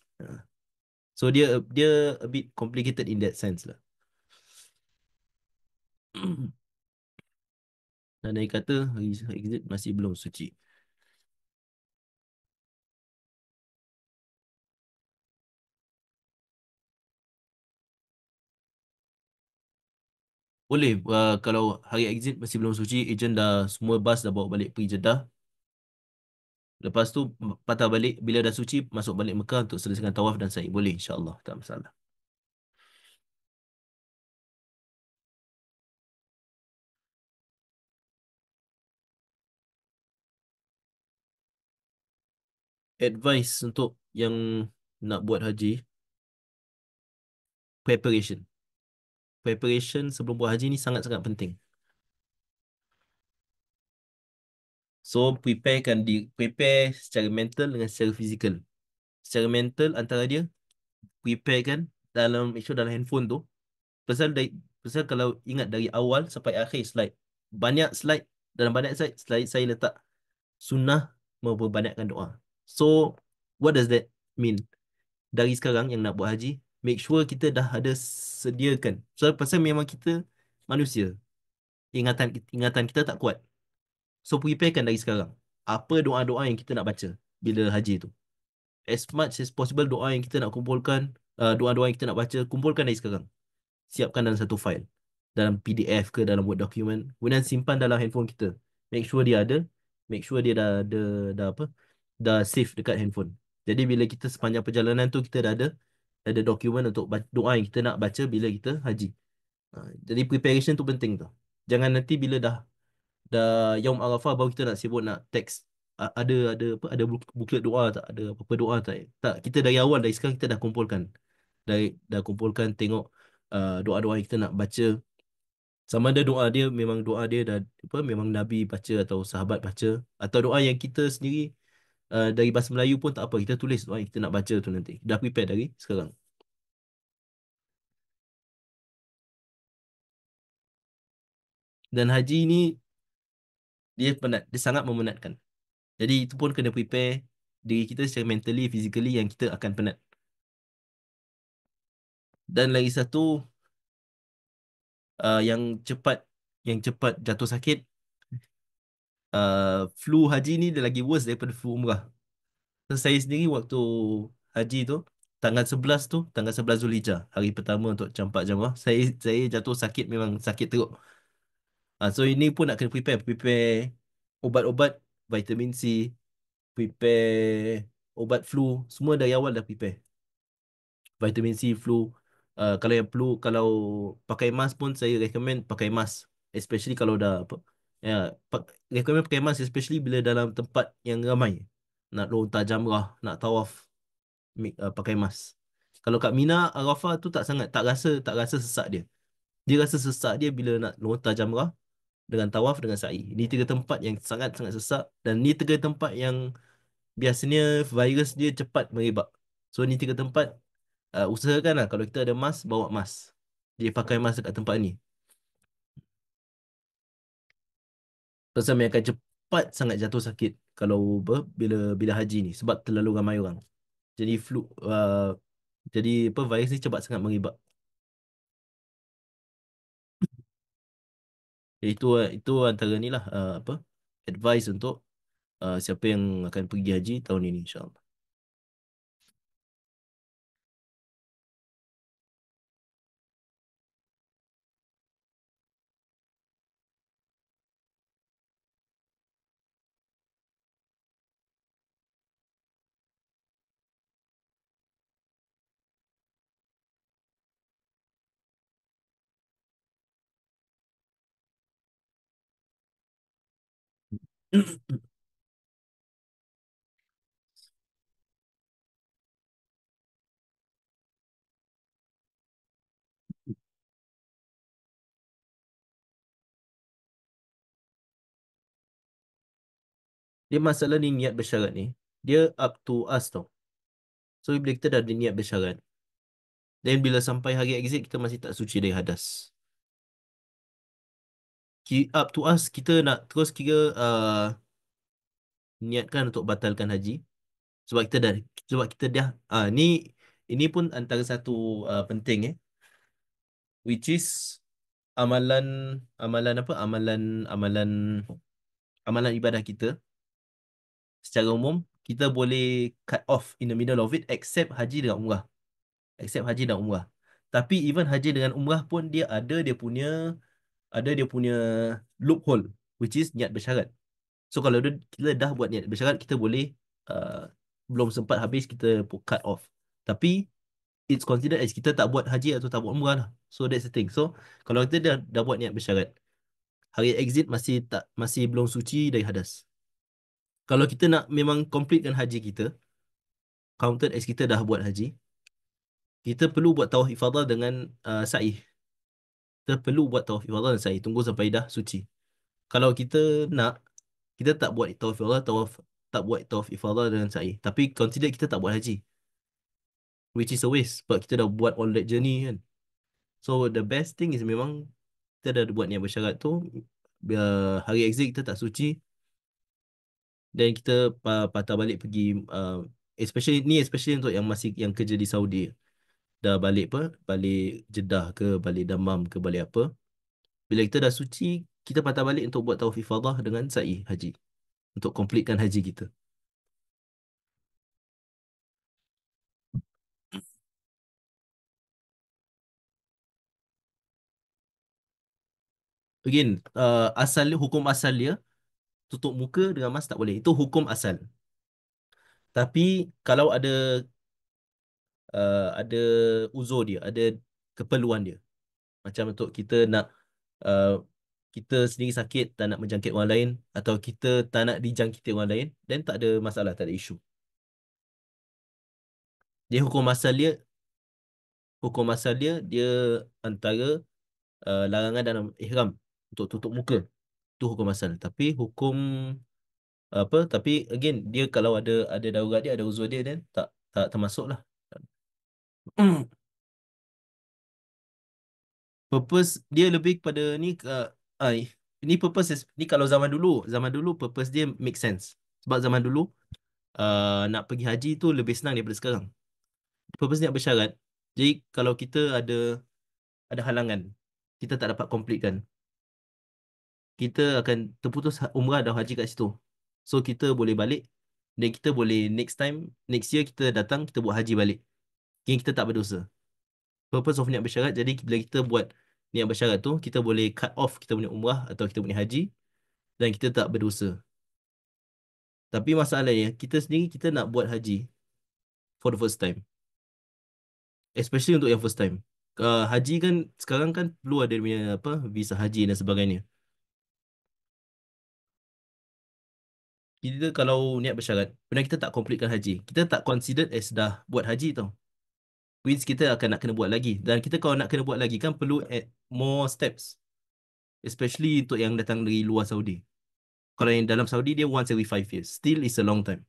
[SPEAKER 1] So dia dia a bit complicated in that sense lah. Dan dia kata hari exit masih belum suci. Boleh, kalau hari exit masih belum suci, ejen dah semua bas dah bawa balik pergi Jeddah. Lepas tu patah balik, bila dah suci masuk balik Mekah untuk selesaikan tawaf dan sa'i. Boleh insya-Allah, tak masalah. Advice untuk yang nak buat haji, preparation. Preparation sebelum buat haji ni sangat-sangat penting. So prepare secara mental dengan secara fizikal. Secara mental antara dia prepare kan make sure dalam handphone tu. Pasal dari, pasal kalau ingat dari awal sampai akhir slide, banyak slide, dalam banyak slide saya letak sunnah memperbanyakkan doa. So what does that mean? Dari sekarang yang nak buat haji, make sure kita dah ada sediakan. So pasal memang kita manusia, ingatan kita tak kuat. So preparekan dari sekarang. Apa doa-doa yang kita nak baca bila haji tu? As much as possible doa yang kita nak kumpulkan, doa-doa yang kita nak baca, kumpulkan dari sekarang. Siapkan dalam satu file, dalam PDF ke dalam Word document, kemudian simpan dalam handphone kita. Make sure dia ada, make sure dia dah apa, dah save dekat handphone. Jadi bila kita sepanjang perjalanan tu kita dah ada dokumen untuk doa yang kita nak baca bila kita haji. Jadi preparation tu penting tu. Jangan nanti bila dah Yaum Arafah baru kita nak sibuk nak teks. Ada apa, ada buklet doa tak, ada apa doa tak. Tak, kita dari awal, dari sekarang kita dah kumpulkan, dah kumpulkan, tengok doa-doa yang kita nak baca. Sama ada doa dia memang doa dia dah apa, memang Nabi baca atau sahabat baca, atau doa yang kita sendiri dari bahasa Melayu pun tak apa, kita tulis doa yang kita nak baca tu nanti. Dah prepare dari sekarang. Dan haji ni dia penat, dia sangat memenatkan. Jadi itu pun kena prepare diri kita secara mentally, physically, yang kita akan penat. Dan lagi satu, yang cepat jatuh sakit, flu haji ni dia lagi worse daripada flu umrah. So, saya sendiri waktu haji tu, tanggal 11 Zulhijjah, hari pertama untuk campak jamrah, saya jatuh sakit, memang sakit teruk. So ini pun nak kena prepare ubat-ubat, vitamin C, prepare ubat flu, semua dari awal dah prepare. Vitamin C, flu. Kalau yang flu, kalau pakai mask pun saya recommend pakai mask, especially kalau dah apa. Ya, recommend pakai mask especially bila dalam tempat yang ramai. Nak lontar jamrah, nak tawaf, pakai mask. Kalau kat Mina, Arafah tu tak rasa sesak dia. Dia rasa sesak dia bila nak lontar jamrah dengan tawaf dengan sa'i. Ini tiga tempat yang sangat-sangat sesak, dan ni tiga tempat yang biasanya virus dia cepat merebak. So ni tiga tempat, usahakanlah kalau kita ada mask, bawa mask. Dia pakai mask dekat tempat ni. Pasal mereka akan cepat sangat jatuh sakit kalau bila bila haji ni, sebab terlalu ramai orang. Jadi jadi apa, virus ni cepat sangat merebak. Itu antara ni lah, apa, advice untuk siapa yang akan pergi haji tahun ini insya-Allah. Dia masalah ni, niat bersyarat ni. Dia up to us tau. So bila kita dah ada niat bersyarat, then bila sampai hari exit kita masih tak suci dari hadas. Up to us, kita nak terus kira niatkan untuk batalkan haji. Sebab kita dah sebab kita dah ni ini pun antara satu penting which is amalan amalan apa? Amalan amalan ibadah kita secara umum kita boleh cut off in the middle of it except haji dengan umrah. Except haji dan umrah. Tapi even haji dengan umrah pun dia ada dia punya loophole which is niat bersyarat. So kalau kita dah buat niat bersyarat kita boleh uh, belum sempat habis kita cut off. Tapi it's considered as kita tak buat haji atau tak buat umrah lah. So that's the thing. So kalau kita dah buat niat bersyarat, hari exit masih belum suci dari hadas. Kalau kita nak memang completekan haji kita, counted as kita dah buat haji, kita perlu buat tawaf ifadah dengan sa'i. Kita perlu buat tawaf ifadah dan sa'i. Tunggu sampai dah suci. Kalau kita nak, kita tak buat tak buat tawaf ifadah dengan sa'i. Tapi consider kita tak buat haji. Which is a waste. Sebab kita dah buat all that journey kan. So the best thing is memang kita dah buat niat bersyarat tu. Biar hari exit kita tak suci. Dan kita patah balik pergi. Especially untuk yang masih yang kerja di Saudi. Dah balik apa? Balik Jeddah ke, balik Dammam ke, balik apa. Bila kita dah suci, kita patah balik untuk buat tawaf ifadah dengan sa'i haji. Untuk completekan haji kita. Again, hukum asal dia, tutup muka dengan mask tak boleh. Itu hukum asal. Tapi kalau ada uzur dia, ada keperluan dia. Macam untuk kita nak uh, kita sendiri sakit, tak nak menjangkit orang lain, atau kita tak nak dijangkiti orang lain, then tak ada masalah, tak ada isu. Dia hukum asal dia antara larangan dalam ihram untuk tutup muka. Itu hukum asal. Tapi tapi again dia kalau ada darurat dia, ada uzur dia, then tak termasuk lah. Purpose dia lebih kepada ni ini ni kalau zaman dulu purpose dia make sense. Sebab zaman dulu nak pergi haji tu lebih senang daripada sekarang. Purpose dia bersyarat. Jadi kalau kita ada halangan, kita tak dapat completekan, kita akan terputus umrah dan haji kat situ. So kita boleh balik dan kita boleh next year kita datang kita buat haji balik. Kita tak berdosa. Purpose of niat bersyarat, jadi bila kita buat niat bersyarat tu kita boleh cut off kita punya umrah atau kita punya haji dan kita tak berdosa. Tapi masalahnya kita sendiri kita nak buat haji for the first time, especially untuk yang first time. Haji kan sekarang kan perlu ada punya apa visa haji dan sebagainya. Kita kalau niat bersyarat, benar kita tak completekan haji, kita tak considered as dah buat haji tau. Which kita akan nak kena buat lagi. Dan kita kalau nak kena buat lagi kan perlu add more steps. Especially untuk yang datang dari luar Saudi. Kalau yang dalam Saudi dia once every 5 years. Still is a long time.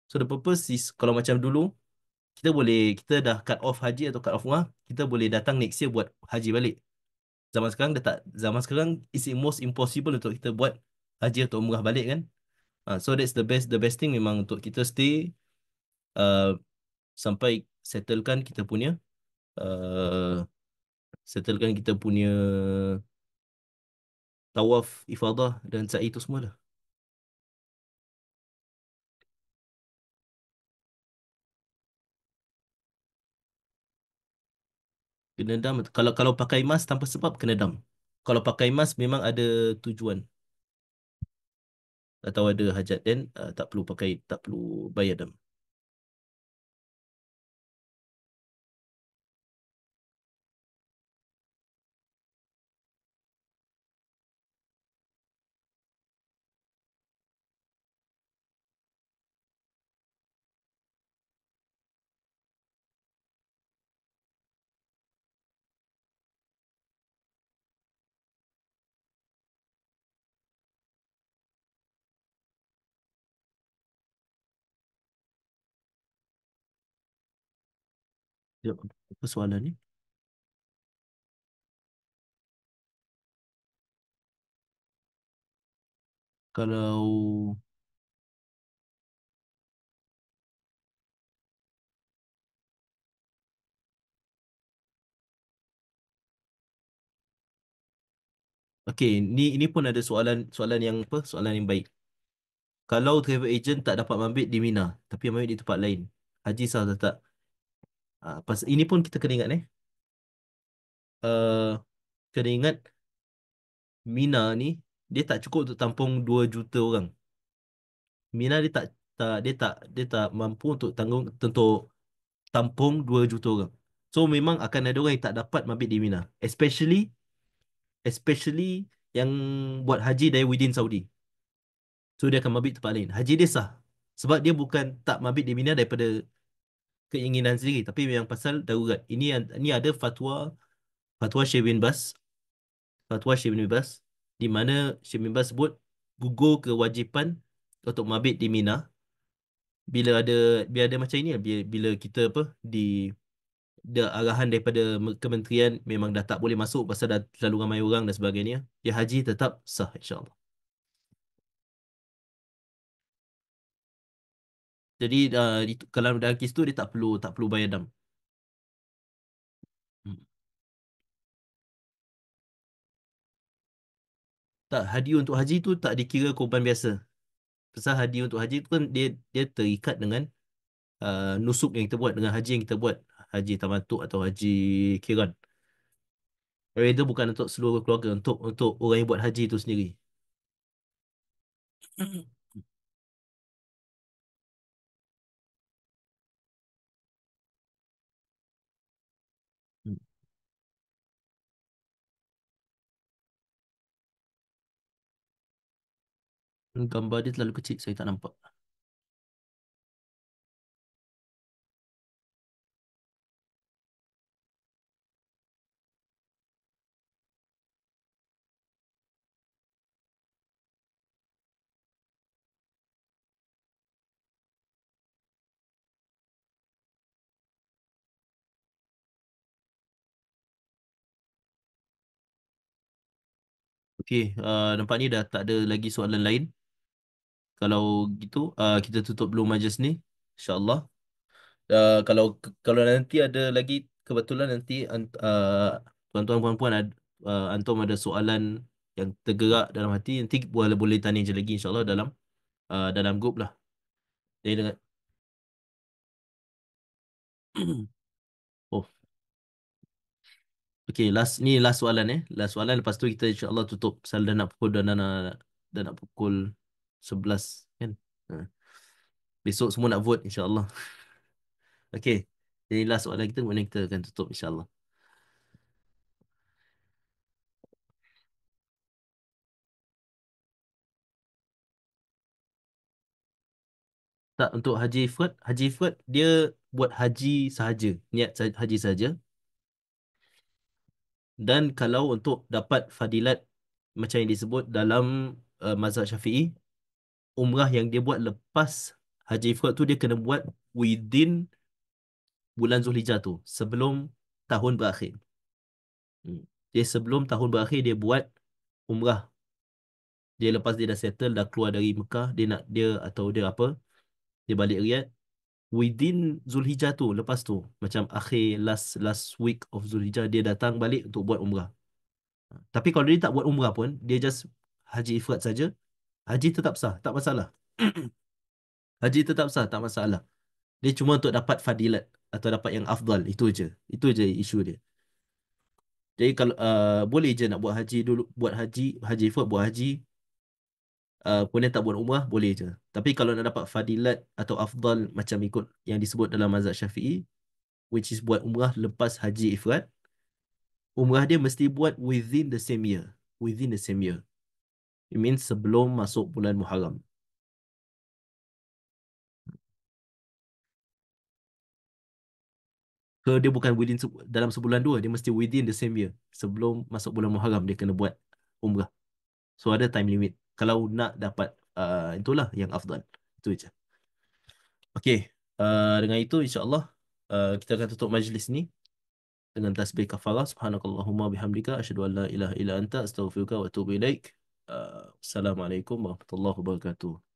[SPEAKER 1] So the purpose is kalau macam dulu kita dah cut off haji atau cut off umrah, kita boleh datang next year buat haji balik. Zaman sekarang is most impossible untuk kita buat haji atau umrah balik kan. So that's the best thing memang untuk kita stay uh, sampai uh, settlekan kita punya tawaf ifadah dan sa'i itu semua dah. Kena dam. Kalau pakai mask tanpa sebab kena dam. Kalau pakai mask memang ada tujuan atau ada hajat, then tak perlu bayar dam. Jap, apa soalan ni? Kalau okey, ni pun ada soalan soalan yang apa? Soalan yang baik. Kalau travel agent tak dapat mabit di Mina, tapi mabit di tempat lain, haji sah atau tak? Pas ini pun kita kena ingat uh, kena ingat Mina ni dia tak cukup untuk tampung 2 juta orang. Mina dia tak mampu untuk untuk tampung 2 juta orang. So memang akan ada orang yang tak dapat mabit di Mina. Especially yang buat haji dari within Saudi. So dia akan mabit tempat lain. Haji dia sah. Sebab dia bukan tak mabit di Mina daripada keinginan sendiri, tapi memang pasal darurat. Ini ada fatwa Syekh bin Baz, fatwa Syekh bin Baz di mana Syekh bin Baz sebut gugur kewajipan untuk mabit di Mina bila ada bila ada macam ini lah. Bila kita apa ada arahan daripada kementerian memang dah tak boleh masuk pasal dah terlalu ramai orang dan sebagainya, ya haji tetap sah insya-Allah. Jadi kalau dalam kes tu dia tak perlu bayar dam. Hmm. Tak, hadi untuk haji tu tak dikira korban biasa. Pasal hadi untuk haji tu kan dia dia terikat dengan nusuk yang kita buat, dengan haji yang kita buat, haji tamattu atau haji kiran. Itu bukan untuk seluruh keluarga, untuk orang yang buat haji itu sendiri. Gambar dia terlalu kecil, saya tak nampak. Okey, nampak ni dah tak ada lagi soalan lain. Kalau gitu, kita tutup dulu majlis ni, insya-Allah. Kalau nanti ada lagi, kebetulan nanti tuan-tuan puan-puan antum ada soalan yang tergerak dalam hati, nanti boleh boleh tanya je lagi insya-Allah dalam grup lah. Jadi dengan oh, okey, last soalan last soalan, lepas tu kita insya-Allah tutup pasal dah nak pukul 11 kan. Ha. Besok semua nak vote insya-Allah. Okey. Jadi last soalan kita, kemudian kita akan tutup insya-Allah. Tak, untuk Haji Ifrat dia buat haji sahaja, niat haji sahaja. Dan kalau untuk dapat fadilat macam yang disebut dalam mazhab Syafi'i, umrah yang dia buat lepas Haji Ifrat tu dia kena buat within bulan Zulhijjah tu, sebelum tahun berakhir. Hmm. Dia sebelum tahun berakhir dia buat umrah. Dia lepas dia dah settle, dah keluar dari Mekah, dia atau dia apa, dia balik Riyadh within Zulhijjah tu, lepas tu macam akhir last last week of Zulhijjah dia datang balik untuk buat umrah. Tapi kalau dia tak buat umrah pun, dia just haji ifrat saja, haji tetap sah, tak masalah. Haji tetap sah, tak masalah. Dia cuma untuk dapat fadilat atau dapat yang afdal, itu je. Itu je isu dia. Jadi kalau boleh je nak buat haji dulu, buat haji ifrat, buat haji, kemudian tak buat umrah, boleh je. Tapi kalau nak dapat fadilat atau afdal macam ikut yang disebut dalam mazhab Syafi'i, which is buat umrah lepas haji ifrat, umrah dia mesti buat within the same year. Within the same year. It means sebelum masuk bulan Muharram. Dia bukan dalam sebulan dua, dia mesti within the same year. Sebelum masuk bulan Muharram dia kena buat umrah. So ada time limit. Kalau nak dapat itulah yang afdal. Itu je. Okey. Dengan itu insya-Allah Kita akan tutup majlis ni dengan tasbih kafarah. Subhanakallahumma bihamdika asyhadu an la ilaha illa anta astaghfiruka wa atubu ilaik. Assalamualaikum warahmatullahi wabarakatuh.